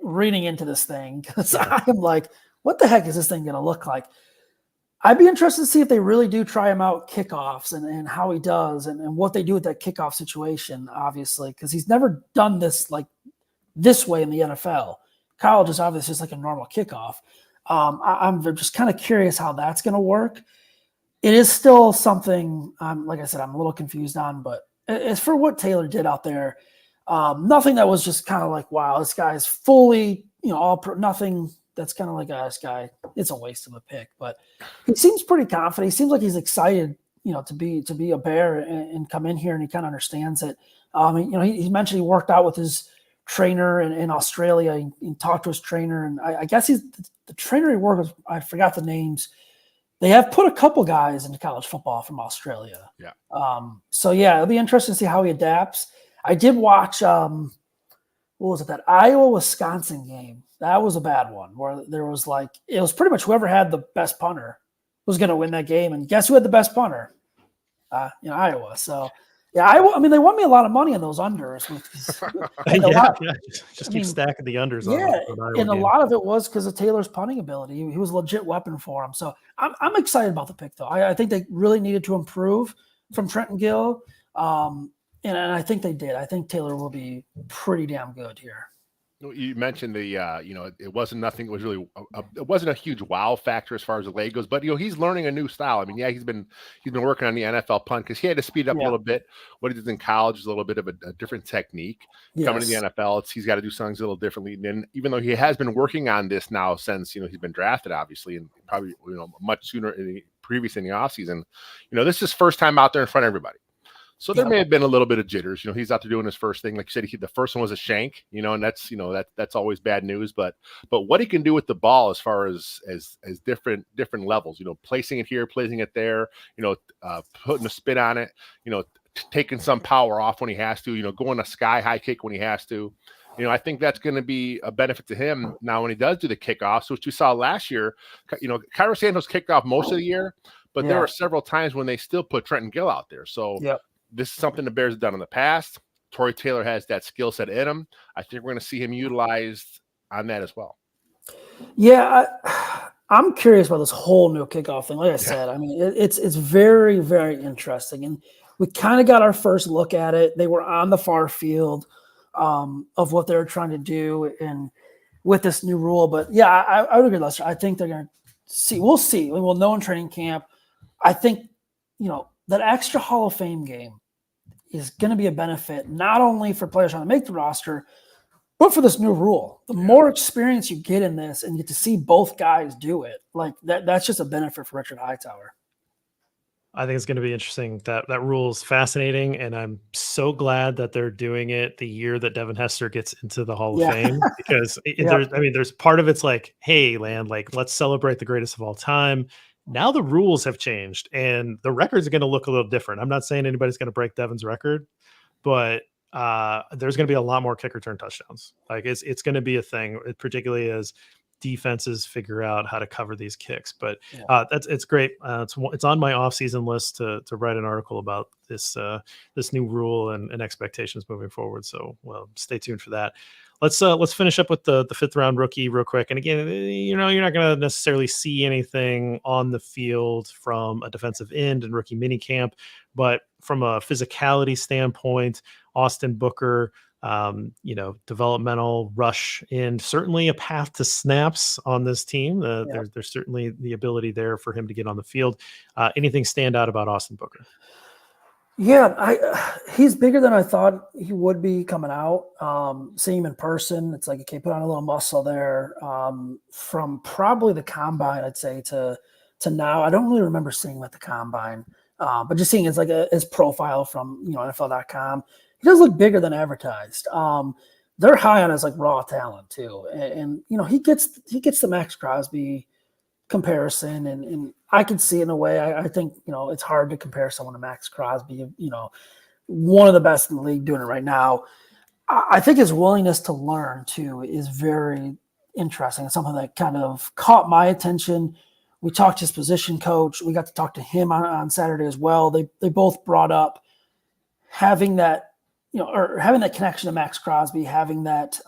[SPEAKER 3] reading into this thing because I am what the heck is this thing going to look like? I'd be interested to see if they really do try him out kickoffs and how he does and what they do with that kickoff situation, obviously, because he's never done this this way in the NFL. College is obviously just a normal kickoff. I'm just kind of curious how that's going to work. It is still something, like I said, I'm a little confused on, but as for what Taylor did out there, nothing that was just kind of wow, this guy's fully, all pro, nothing that's kind of this guy, it's a waste of a pick. But he seems pretty confident. He seems like he's excited, to be a Bear and come in here, and he kind of understands it. He mentioned he worked out with his trainer in Australia. He talked to his trainer, and I guess he's the trainer he worked with. I forgot the names. They have put a couple guys into college football from Australia. Yeah. So yeah, it'll be interesting to see how he adapts. I did watch, what was it, that Iowa-Wisconsin game? That was a bad one, where there was it was pretty much whoever had the best punter was going to win that game. And guess who had the best punter? Iowa. So Yeah, I mean, they won me a lot of money on those unders.
[SPEAKER 2] Just keep stacking the unders on
[SPEAKER 3] Yeah,
[SPEAKER 2] the Iowa
[SPEAKER 3] and a
[SPEAKER 2] game.
[SPEAKER 3] lot of it was because of Taylor's punting ability. He was a legit weapon for him. So I'm excited about the pick, though. I think they really needed to improve from Trenton Gill, and I think they did. I think Taylor will be pretty damn good here.
[SPEAKER 1] You mentioned the, it wasn't nothing. It was really, it wasn't a huge wow factor as far as the leg goes. But he's learning a new style. I mean, yeah, he's been working on the NFL punt because he had to speed up a little bit. What he did in college is a little bit of a different technique. Coming to the NFL, he's got to do things a little differently. And even though he has been working on this now since he's been drafted, obviously, and probably much sooner previous in the offseason, this is his first time out there in front of everybody. So there may have been a little bit of jitters. He's out there doing his first thing. Like you said, the first one was a shank, and that's, that's always bad news. But what he can do with the ball as far as different levels, placing it here, placing it there, putting a spin on it, taking some power off when he has to, going a sky high kick when he has to. I think that's going to be a benefit to him now when he does do the kickoffs, which we saw last year. Cairo Santos kicked off most of the year, but there were several times when they still put Trenton Gill out there. So this is something the Bears have done in the past. Torrey Taylor has that skill set in him. I think we're going to see him utilized on that as well.
[SPEAKER 3] Yeah, I'm curious about this whole new kickoff thing. Like I said, I mean, it's very, very interesting. And we kind of got our first look at it. They were on the far field of what they're trying to do and with this new rule. But, yeah, I would agree, Lester. I think they're going to see. We'll see. We'll know in training camp. I think, that extra Hall of Fame game is going to be a benefit not only for players trying to make the roster, but for this new rule. The more experience you get in this and you get to see both guys do it, like that's just a benefit for Richard Hightower.
[SPEAKER 2] I think it's going to be interesting. That rule is fascinating, and I'm so glad that they're doing it the year that Devin Hester gets into the Hall of Fame, because there's part of it's like, hey, Land, like, let's celebrate the greatest of all time. Now the rules have changed, and the records are going to look a little different. I'm not saying anybody's going to break Devin's record, but there's going to be a lot more kick return touchdowns. Like it's going to be a thing, particularly as defenses figure out how to cover these kicks. But it's great. It's on my off-season list to write an article about this new rule and expectations moving forward. So stay tuned for that. Let's finish up with the fifth round rookie real quick. And again, you're not going to necessarily see anything on the field from a defensive end and rookie minicamp, but from a physicality standpoint, Austin Booker, developmental rush and certainly a path to snaps on this team. There's certainly the ability there for him to get on the field. Anything stand out about Austin Booker?
[SPEAKER 3] Yeah, he's bigger than I thought he would be coming out. Seeing him in person, it's like, okay, put on a little muscle there. From probably the combine, I'd say to now, I don't really remember seeing him at the combine, but just seeing his profile from NFL.com, he does look bigger than advertised. They're high on his raw talent too, and he gets the Max Crosby comparison, and I can see in a way. I think it's hard to compare someone to Max Crosby. One of the best in the league doing it right now. I think his willingness to learn too is very interesting. It's something that kind of caught my attention. We talked to his position coach. We got to talk to him on Saturday as well. They both brought up having that. Or having that connection to Max Crosby, having that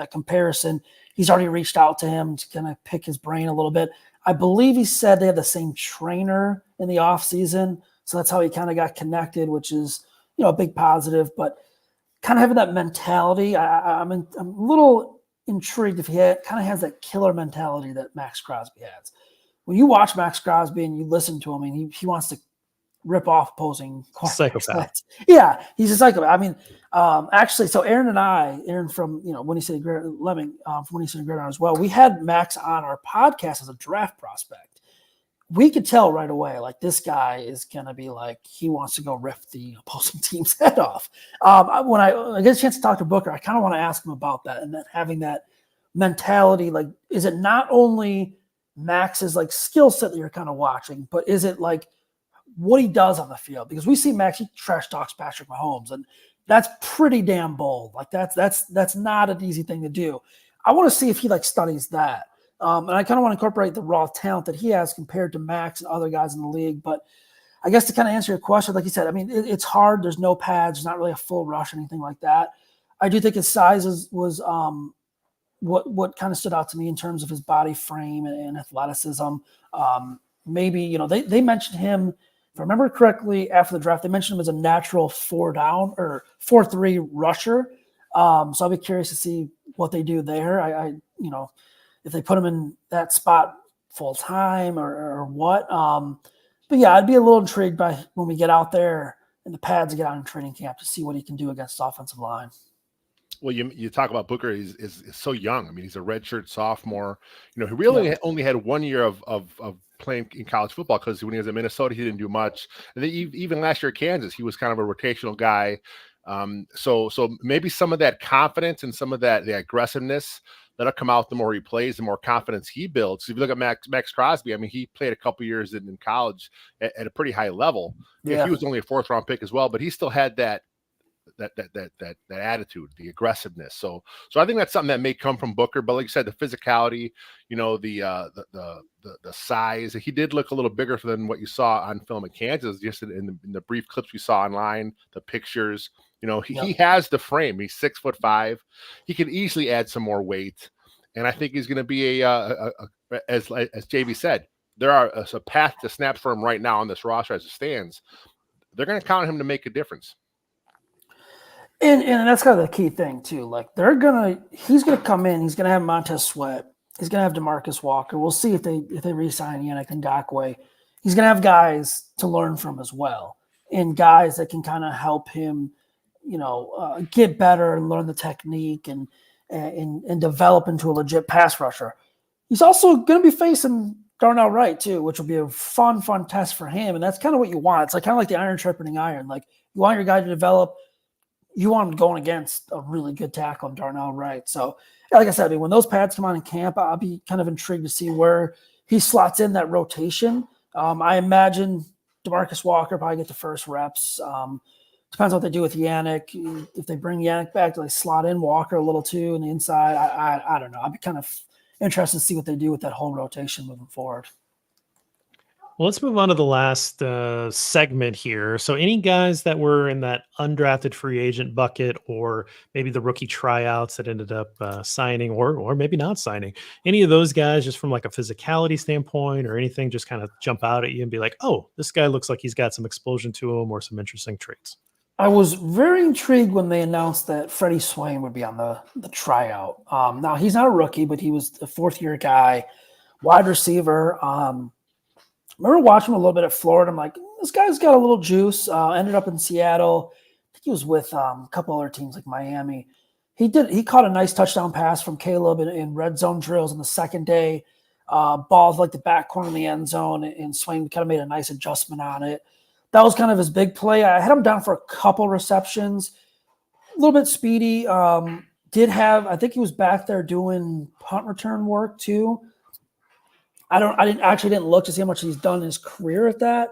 [SPEAKER 3] comparison. He's already reached out to him to kind of pick his brain a little bit. I believe he said they had the same trainer in the offseason, so that's how he kind of got connected, which is a big positive. But kind of having that mentality, I'm a little intrigued if he kind of has that killer mentality that Max Crosby has. When you watch Max Crosby and you listen to him, and he wants to rip off opposing
[SPEAKER 2] psychopath.
[SPEAKER 3] Yeah, he's a psychopath. I mean, actually, so Aaron from Winnie City Lemming from Winnie City Gridiron as well. We had Max on our podcast as a draft prospect. We could tell right away, this guy is gonna be he wants to go rip the opposing team's head off. When I get a chance to talk to Booker, I kind of want to ask him about that and then having that mentality. Is it not only Max's skill set that you're kind of watching, but is it what he does on the field? Because we see Max, he trash talks Patrick Mahomes, and that's pretty damn bold. That's not an easy thing to do. I want to see if he studies that. And I kind of want to incorporate the raw talent that he has compared to Max and other guys in the league. But I guess to kind of answer your question, like you said, I mean, it's hard. There's no pads. There's not really a full rush or anything like that. I do think his size was what kind of stood out to me in terms of his body frame and athleticism. Maybe, they mentioned him, if I remember correctly, after the draft, they mentioned him as a natural 4-down or 4-3 rusher. So I'll be curious to see what they do there. I if they put him in that spot full time or what. But yeah, I'd be a little intrigued by when we get out there in the pads and get out in training camp to see what he can do against the offensive line.
[SPEAKER 1] Well, you talk about Booker is so young. I mean, he's a redshirt sophomore. He really only had 1 year of playing in college football, because when he was in Minnesota, he didn't do much. And then even last year at Kansas, he was kind of a rotational guy. So maybe some of that confidence and some of the aggressiveness that'll come out the more he plays, the more confidence he builds. If you look at Max Crosby, I mean, he played a couple years in college at a pretty high level. Yeah. He was only a 4th-round pick as well, but he still had that attitude, the aggressiveness. So I think that's something that may come from Booker. But like you said, the physicality, the size. He did look a little bigger than what you saw on film at Kansas, just in the brief clips we saw online, the pictures. He has the frame. He's 6'5". He can easily add some more weight, and I think he's going to be as JB said, there are a path to snaps for him right now on this roster as it stands. They're going to count him to make a difference.
[SPEAKER 3] And that's kind of the key thing too. Like he's gonna come in. He's gonna have Montez Sweat. He's gonna have DeMarcus Walker. We'll see if they re-sign Yannick Ngakoue. He's gonna have guys to learn from as well, and guys that can kind of help him, get better and learn the technique and develop into a legit pass rusher. He's also gonna be facing Darnell Wright too, which will be a fun test for him. And that's kind of what you want. It's like kind of like the iron sharpening iron. Like you want your guy to develop. You want him going against a really good tackle in Darnell Wright. So, like I said, I mean, when those pads come on in camp, I'll be kind of intrigued to see where he slots in that rotation. I imagine DeMarcus Walker probably get the first reps. Depends on what they do with Yannick. If they bring Yannick back, do they slot in Walker a little too on the inside? I don't know. I'd be kind of interested to see what they do with that whole rotation moving forward.
[SPEAKER 2] Well, let's move on to the last segment here. So any guys that were in that undrafted free agent bucket, or maybe the rookie tryouts that ended up signing or maybe not signing, any of those guys just from like a physicality standpoint or anything just kind of jump out at you and be like, oh, this guy looks like he's got some explosion to him or some interesting traits?
[SPEAKER 3] I was very intrigued when they announced that Freddie Swain would be on the tryout. Now, he's not a rookie, but he was a 4th-year guy, wide receiver. I remember watching him a little bit at Florida. I'm like, this guy's got a little juice. Ended up in Seattle. I think he was with a couple other teams like Miami. He caught a nice touchdown pass from Caleb in red zone drills on the second day. Ball like the back corner of the end zone, and Swain kind of made a nice adjustment on it. That was kind of his big play. I had him down for a couple receptions, a little bit speedy. I think he was back there doing punt return work too. I didn't look to see how much he's done in his career at that.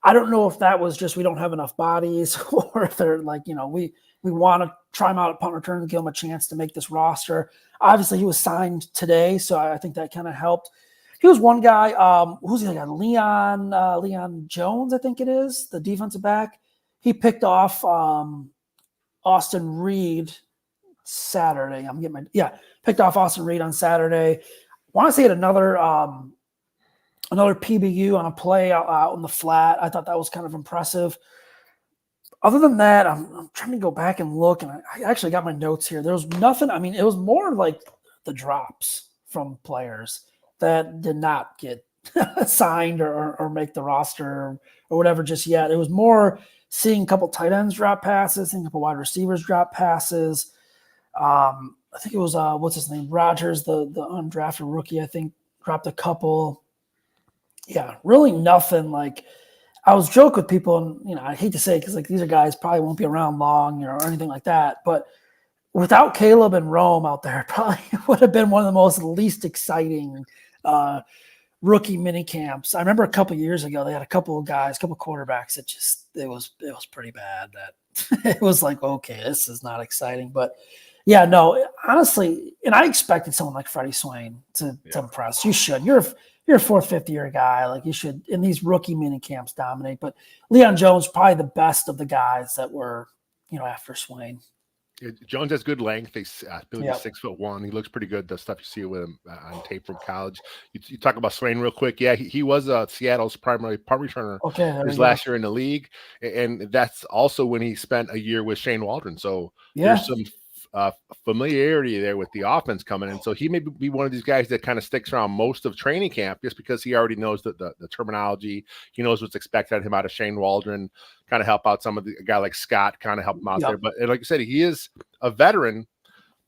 [SPEAKER 3] I don't know if that was just we don't have enough bodies, or if they're like, we want to try him out at punt return and give him a chance to make this roster. Obviously, he was signed today, so I think that kind of helped. He was one guy. Who's the other guy? Leon Jones, I think it is, the defensive back. He picked off Austin Reed Saturday. Picked off Austin Reed on Saturday. I want to say it another PBU on a play out in the flat. I thought that was kind of impressive. Other than that, I'm trying to go back and look, and I actually got my notes here. There was nothing. I mean, it was more like the drops from players that did not get signed or make the roster or whatever just yet. It was more seeing a couple tight ends drop passes, seeing a couple wide receivers drop passes. I think it was what's his name, Rogers, the undrafted rookie. I think dropped a couple. Yeah, really nothing. Like I was joking with people, and I hate to say it because like these are guys probably won't be around long, or anything like that. But without Caleb and Rome out there, it probably would have been one of the most least exciting rookie mini camps. I remember a couple years ago they had a couple of guys, a couple of quarterbacks that just it was pretty bad. That it was like, okay, this is not exciting, but. Yeah, no, honestly, and I expected someone like Freddie Swain to impress. You should. You're you're a fourth, fifth year guy. Like you should, in these rookie mini camps, dominate. But Leon Jones, probably the best of the guys that were, after Swain.
[SPEAKER 1] Jones has good length. I believe
[SPEAKER 3] Yep.
[SPEAKER 1] he's 6'1". He looks pretty good. The stuff you see with him on tape from college. You talk about Swain real quick. Yeah, he was Seattle's primary punt returner his last year in the league, and that's also when he spent a year with Shane Waldron. So there's some familiarity there with the offense coming in. So he may be one of these guys that kind of sticks around most of training camp just because he already knows the terminology. He knows what's expected of him out of Shane Waldron, kind of help out some of a guy like Scott, kind of help him out there. But like I said, he is a veteran,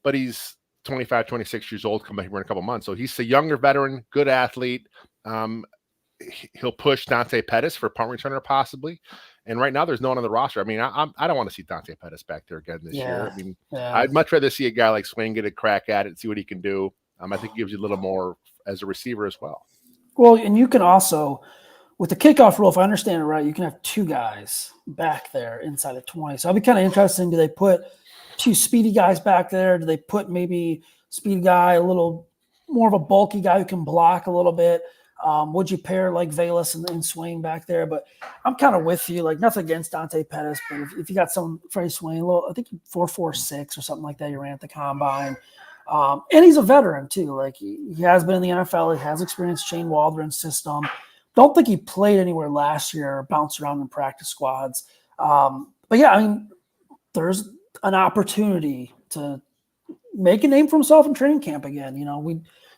[SPEAKER 1] but he's 25, 26 years old, coming here in a couple months. So he's a younger veteran, good athlete. He'll push Dante Pettis for punt returner possibly. And right now, there's no one on the roster. I mean, I don't want to see Dante Pettis back there again this year. I mean, I'd much rather see a guy like Swain get a crack at it and see what he can do. I think it gives you a little more as a receiver as well.
[SPEAKER 3] Well, and you can also, with the kickoff rule, if I understand it right, you can have two guys back there inside the 20. So I'd be kind of interested. Do they put two speedy guys back there? Do they put maybe speed guy, a little more of a bulky guy who can block a little bit? Would you pair like Valus and Swain back there? But I'm kind of with you. Like nothing against Dante Pettis, but if you got someone Freddie Swain, I think 4.46 or something like that, you ran at the combine. And he's a veteran too. Like he has been in the NFL. He has experienced Shane Waldron's system. Don't think he played anywhere last year or bounced around in practice squads. But yeah, I mean, there's an opportunity to make a name for himself in training camp again.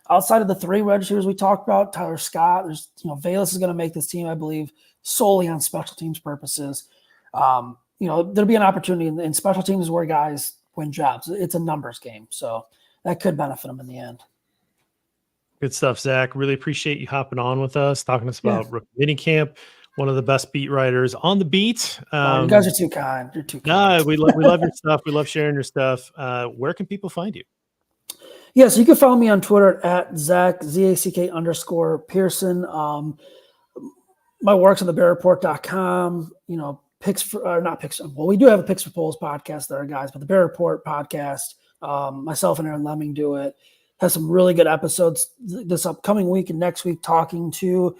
[SPEAKER 3] Outside of the three registers we talked about, Tyler Scott, there's, Valus is going to make this team, I believe, solely on special teams purposes. There'll be an opportunity in special teams where guys win jobs. It's a numbers game. So that could benefit them in the end.
[SPEAKER 2] Good stuff, Zach. Really appreciate you hopping on with us, talking to us about rookie minicamp. One of the best beat writers on the beat.
[SPEAKER 3] You guys are too kind. You're too kind.
[SPEAKER 2] No, we love your stuff. We love sharing your stuff. Where can people find you?
[SPEAKER 3] Yeah, so you can follow me on Twitter at Zack, ZACK_Pearson. My work's on thebearreport.com. Picks for, not picks. Well, we do have a Picks for Polls podcast there, guys, but the Bear Report podcast, myself and Aaron Lemming do it. Has some really good episodes this upcoming week and next week, talking to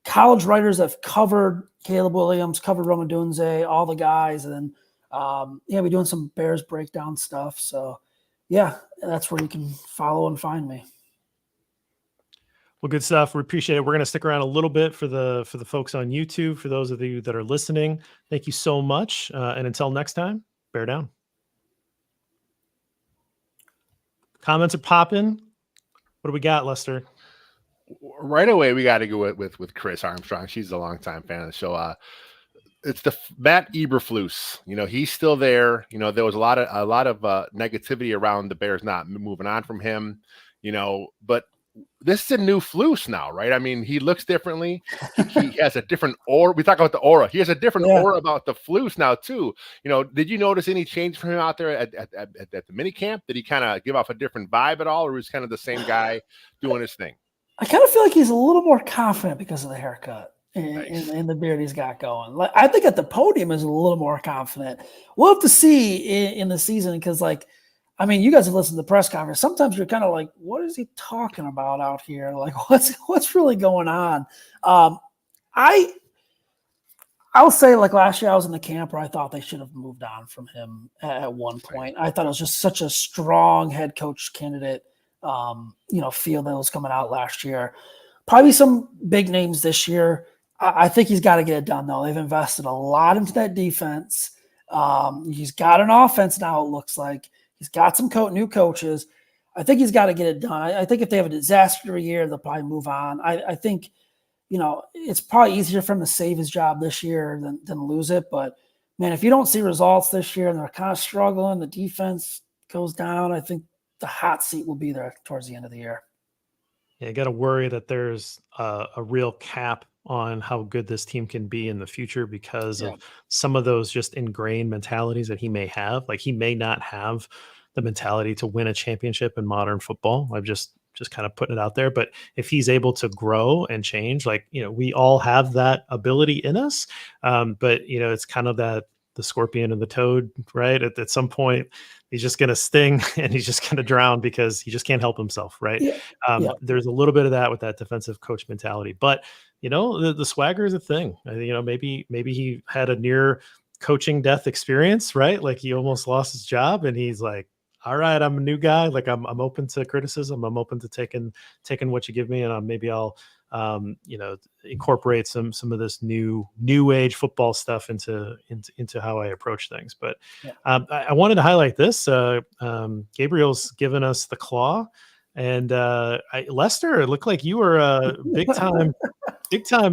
[SPEAKER 3] college writers that have covered Caleb Williams, covered Rome Odunze, all the guys. And then, we're doing some Bears breakdown stuff. So, yeah, that's where you can follow and find me.
[SPEAKER 2] Well, good stuff. We appreciate it. We're going to stick around a little bit for the folks on YouTube. For those of you that are listening, thank you so much. And until next time, bear down. Comments are popping. What do we got, Lester?
[SPEAKER 1] Right away, we got to go with Chris Armstrong. She's a longtime fan of the show. It's the Matt Eberflus. He's still there. There was a lot of negativity around the Bears not moving on from him. But this is a new Flus now, right? I mean, he looks differently. He has a different aura. We talk about the aura. He has a different aura about the Flus now too. Did you notice any change from him out there at the minicamp? Did he kind of give off a different vibe at all, or was he kind of the same guy doing his thing?
[SPEAKER 3] I kind of feel like he's a little more confident because of the haircut and the beard he's got going. Like, I think at the podium is a little more confident. We'll have to see in the season because, you guys have listened to the press conference. Sometimes you're kind of like, what is he talking about out here? Like, what's really going on? I'll say, like, last year I was in the camp where I thought they should have moved on from him at one point. I thought it was just such a strong head coach candidate. Field that was coming out last year. Probably some big names this year. I think he's got to get it done, though. They've invested a lot into that defense. He's got an offense now, it looks like. He's got some new coaches. I think he's got to get it done. I think if they have a disaster year, they'll probably move on. I think, it's probably easier for him to save his job this year than lose it. But, man, if you don't see results this year and they're kind of struggling, the defense goes down, I think the hot seat will be there towards the end of the year.
[SPEAKER 2] Yeah, you got to worry that there's a real cap on how good this team can be in the future because of some of those just ingrained mentalities that he may have. Like, he may not have the mentality to win a championship in modern football. I've just kind of putting it out there. But if he's able to grow and change, we all have that ability in us. But it's kind of that the scorpion and the toad, right? At some point, he's just going to sting and he's just going to drown because he just can't help himself, right?
[SPEAKER 3] Yeah. Yeah.
[SPEAKER 2] There's a little bit of that with that defensive coach mentality, but the swagger is a thing. Maybe he had a near coaching death experience, right? Like he almost lost his job, and he's like, all right, I'm a new guy. Like I'm open to criticism. I'm open to taking what you give me, and maybe I'll incorporate some of this new age football stuff into how I approach things. But
[SPEAKER 3] Yeah.
[SPEAKER 2] I wanted to highlight this. Gabriel's given us the claw, and Lester, it looked like you were big time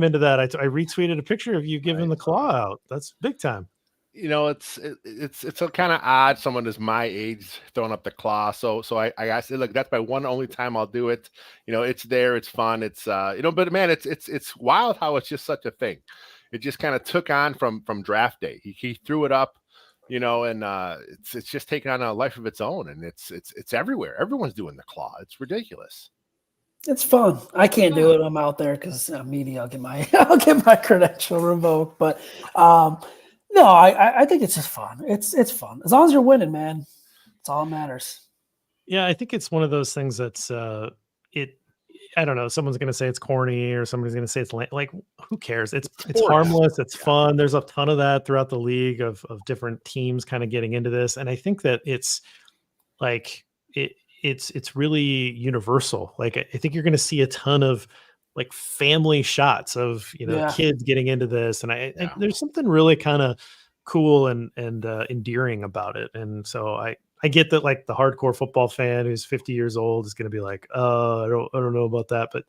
[SPEAKER 2] into that. I retweeted a picture of you giving the claw out. That's big time.
[SPEAKER 1] It's a kind of odd someone is my age throwing up the claw. So I said, look, that's my one only time I'll do it. It's there, it's fun, it's but man, it's wild how it's just such a thing. It just kind of took on from draft day. He threw it up, and it's just taken on a life of its own, and it's everywhere. Everyone's doing the claw. It's ridiculous.
[SPEAKER 3] It's fun. I can't do it. I'm out there because media. I'll get my credential revoked. But no, I think it's just fun. It's fun as long as you're winning, man. It's all that matters.
[SPEAKER 2] Yeah, I think it's one of those things that's I don't know. Someone's going to say it's corny, or somebody's going to say it's like, who cares? It's harmless. It's fun. There's a ton of that throughout the league of different teams kind of getting into this, and I think that it's like it's really universal. Like I think you're going to see a ton of like family shots of kids getting into this, and there's something really kind of cool and endearing about it. And so I get that, like the hardcore football fan who's 50 years old is going to be like, I don't know about that, but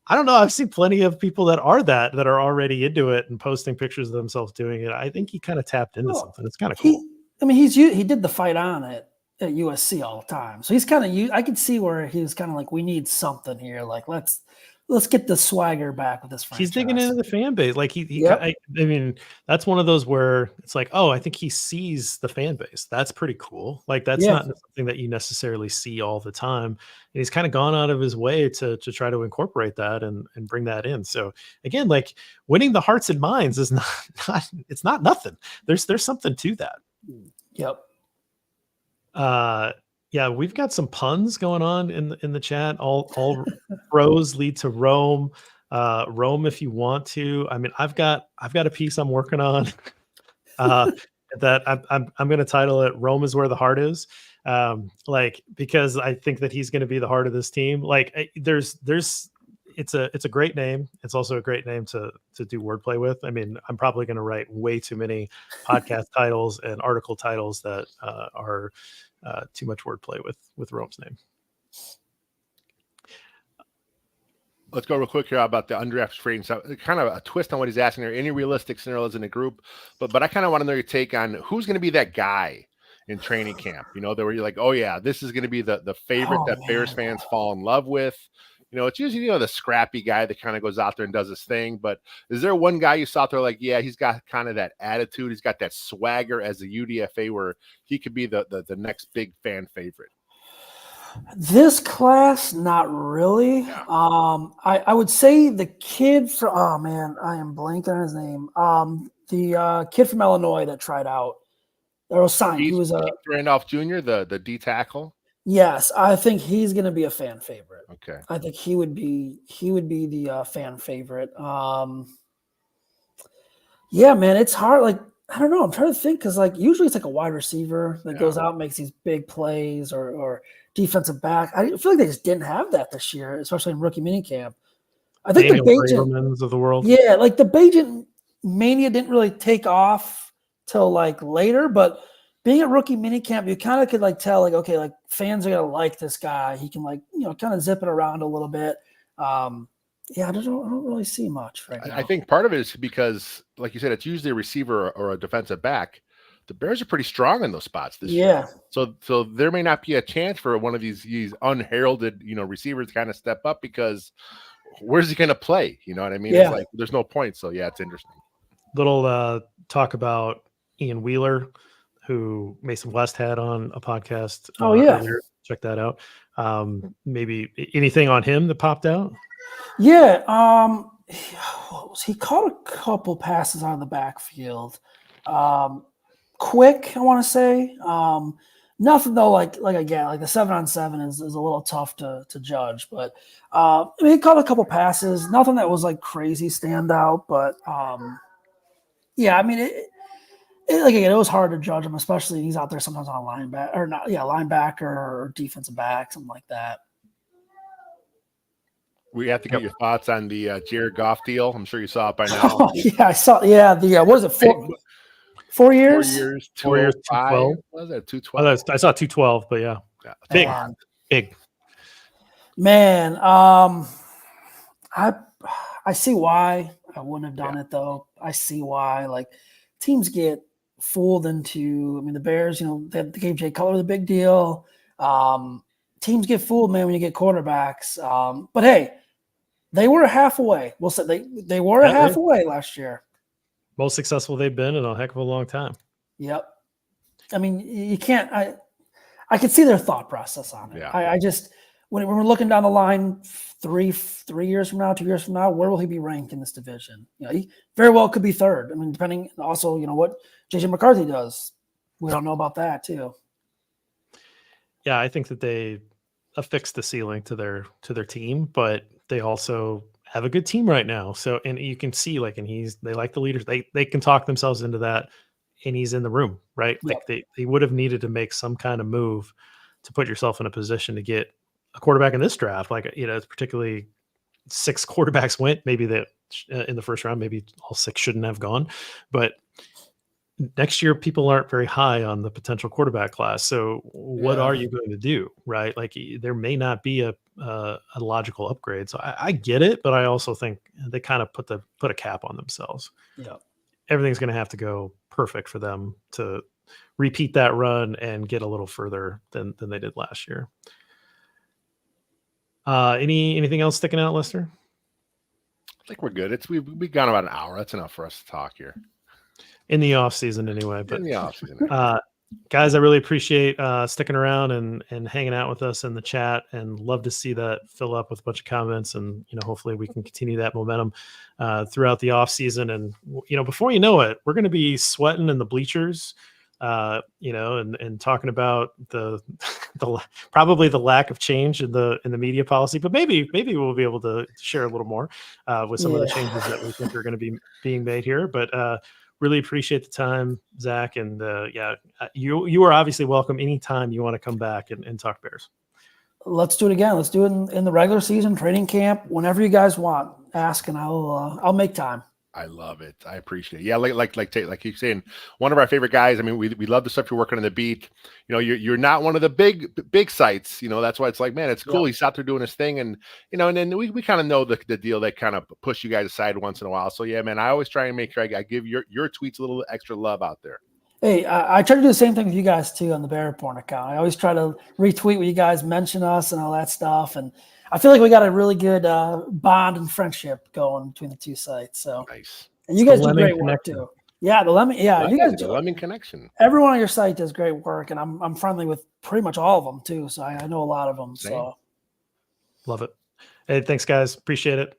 [SPEAKER 2] I don't know. I've seen plenty of people that are already into it and posting pictures of themselves doing it. I think he kind of tapped into something. It's kind of cool.
[SPEAKER 3] He did the fight on it at USC all the time. So he's kind of, I could see where he was kind of like, we need something here. Like, let's get the swagger back with this franchise.
[SPEAKER 2] He's digging into the fan base. Like I mean, that's one of those where it's like, oh, I think he sees the fan base. That's pretty cool. Like that's not something that you necessarily see all the time. And he's kind of gone out of his way to try to incorporate that and bring that in. So again, like winning the hearts and minds is it's not nothing. There's something to that.
[SPEAKER 3] Yep.
[SPEAKER 2] Yeah, we've got some puns going on in the chat. All roads lead to Rome. Rome, if you want to. I mean, I've got a piece I'm working on that I'm going to title it "Rome is where the heart is," because I think that he's going to be the heart of this team. Like, it's a great name. It's also a great name to do wordplay with. I mean, I'm probably going to write way too many podcast titles and article titles that are too much wordplay with Rome's name.
[SPEAKER 1] Let's go real quick here about the undrafted free agents. Kind of a twist on what he's asking there. Any realistic scenarios in the group, but I kind of want to know your take on who's going to be that guy in training camp. That where you're like, oh yeah, this is going to be the favorite that Bears fans fall in love with. It's usually, the scrappy guy that kind of goes out there and does his thing. But is there one guy you saw out there like, yeah, he's got kind of that attitude. He's got that swagger as a UDFA where he could be the next big fan favorite?
[SPEAKER 3] This class, not really. Yeah. I would say the kid from, oh man, I am blanking on his name. The kid from Illinois that tried out. That was signed. He was
[SPEAKER 1] Randolph Jr., the D tackle.
[SPEAKER 3] Yes, I think he's going to be a fan favorite.
[SPEAKER 1] Okay.
[SPEAKER 3] I think he would be the fan favorite. Yeah, man, it's hard. Like, I don't know. I'm trying to think because like usually it's like a wide receiver that goes out and makes these big plays or defensive back. I feel like they just didn't have that this year, especially in rookie minicamp. I think the Bajan
[SPEAKER 2] of the world.
[SPEAKER 3] Yeah, like the Bajan mania didn't really take off till like later, but being at rookie minicamp, you kind of could like tell like, okay, like fans are gonna like this guy. He can like, kind of zip it around a little bit. Yeah, I don't really see much right now.
[SPEAKER 1] I think part of it is because, like you said, it's usually a receiver or a defensive back. The Bears are pretty strong in those spots this year. So there may not be a chance for one of these unheralded, receivers to kind of step up because where's he going to play? You know what I mean?
[SPEAKER 3] Yeah.
[SPEAKER 1] It's like there's no point. So yeah, it's interesting.
[SPEAKER 2] Little talk about Ian Wheeler, who Mason West had on a podcast. Earlier. Check that out. Maybe anything on him that popped out?
[SPEAKER 3] Yeah. He caught a couple passes out of the backfield. quick, I want to say. Nothing though, like again, like the 7-on-7 is a little tough to judge, but I mean, he caught a couple passes, nothing that was like crazy standout, but yeah, I mean, like again, it was hard to judge him, especially he's out there sometimes on a linebacker or not, linebacker or defensive back, something like that.
[SPEAKER 1] We have to get your thoughts on the Jared Goff deal. I'm sure you saw it by now.
[SPEAKER 3] Oh, yeah, I saw. Yeah, the what is it? 4 years?
[SPEAKER 1] 4 years,
[SPEAKER 2] 4 years,
[SPEAKER 1] 212.
[SPEAKER 2] 212.
[SPEAKER 1] Was it 212?
[SPEAKER 2] I saw 212, but yeah, big, big.
[SPEAKER 3] Man, I see why. I wouldn't have done it though. I see why. Like teams get fooled into. I mean, the Bears. They gave Jay Cutler the big deal. Teams get fooled, man, when you get quarterbacks. But hey, they were half away. We'll say they were half away last year.
[SPEAKER 2] Most successful they've been in a heck of a long time.
[SPEAKER 3] Yep. I mean, you can't. I could see their thought process on it.
[SPEAKER 1] Yeah.
[SPEAKER 3] I just when we're looking down the line, 3 years from now, 2 years from now, where will he be ranked in this division? He very well could be third. I mean, depending also, what JJ McCarthy does. We don't know about that too. Yeah,
[SPEAKER 2] I think that they affixed the ceiling to their team, but they also have a good team right now. So, and you can see they like the leaders. They can talk themselves into that, and he's in the room, right?
[SPEAKER 3] Yep.
[SPEAKER 2] Like they would have needed to make some kind of move to put yourself in a position to get a quarterback in this draft. It's particularly 6 quarterbacks went, maybe that in the first round, maybe all 6 shouldn't have gone, but next year people aren't very high on the potential quarterback class. So what are you going to do? Right. Like there may not be a logical upgrade. So I get it, but I also think they kind of put a cap on themselves.
[SPEAKER 3] Yeah.
[SPEAKER 2] Everything's going to have to go perfect for them to repeat that run and get a little further than they did last year. Anything else sticking out, Lester?
[SPEAKER 1] I think we're good. We've gone about an hour. That's enough for us to talk here.
[SPEAKER 2] In the off season anyway. But
[SPEAKER 1] in the off season.
[SPEAKER 2] Guys, I really appreciate sticking around and hanging out with us in the chat, and love to see that fill up with a bunch of comments. And, hopefully we can continue that momentum throughout the off season. And, before you know it, we're going to be sweating in the bleachers, and talking about the probably the lack of change in the media policy, but maybe we'll be able to share a little more with some of the changes that we think are going to be being made here. But, really appreciate the time, Zach. And you are obviously welcome anytime you want to come back and talk Bears.
[SPEAKER 3] Let's do it again. Let's do it in the regular season, training camp, whenever you guys want. Ask and I'll make time.
[SPEAKER 1] I love it. I appreciate it. Yeah, like you're saying, one of our favorite guys. I mean, we love the stuff you're working on the beat. You're not one of the big sites. That's why it's like, man, it's cool. Yeah. He's out there doing his thing, and and then we kind of know the deal that kind of push you guys aside once in a while. So yeah, man, I always try and make sure I give your tweets a little extra love out there.
[SPEAKER 3] Hey, I try to do the same thing with you guys too on the Bear Report account. I always try to retweet when you guys mention us and all that stuff, and I feel like we got a really good bond and friendship going between the two sites. So
[SPEAKER 1] nice.
[SPEAKER 3] And you guys do great work too. Yeah, the Lemon. Yeah, you guys do.
[SPEAKER 1] The Lemon Connection.
[SPEAKER 3] Everyone on your site does great work, and I'm friendly with pretty much all of them too. So I know a lot of them.
[SPEAKER 2] Same. So love it. Hey, thanks guys. Appreciate it.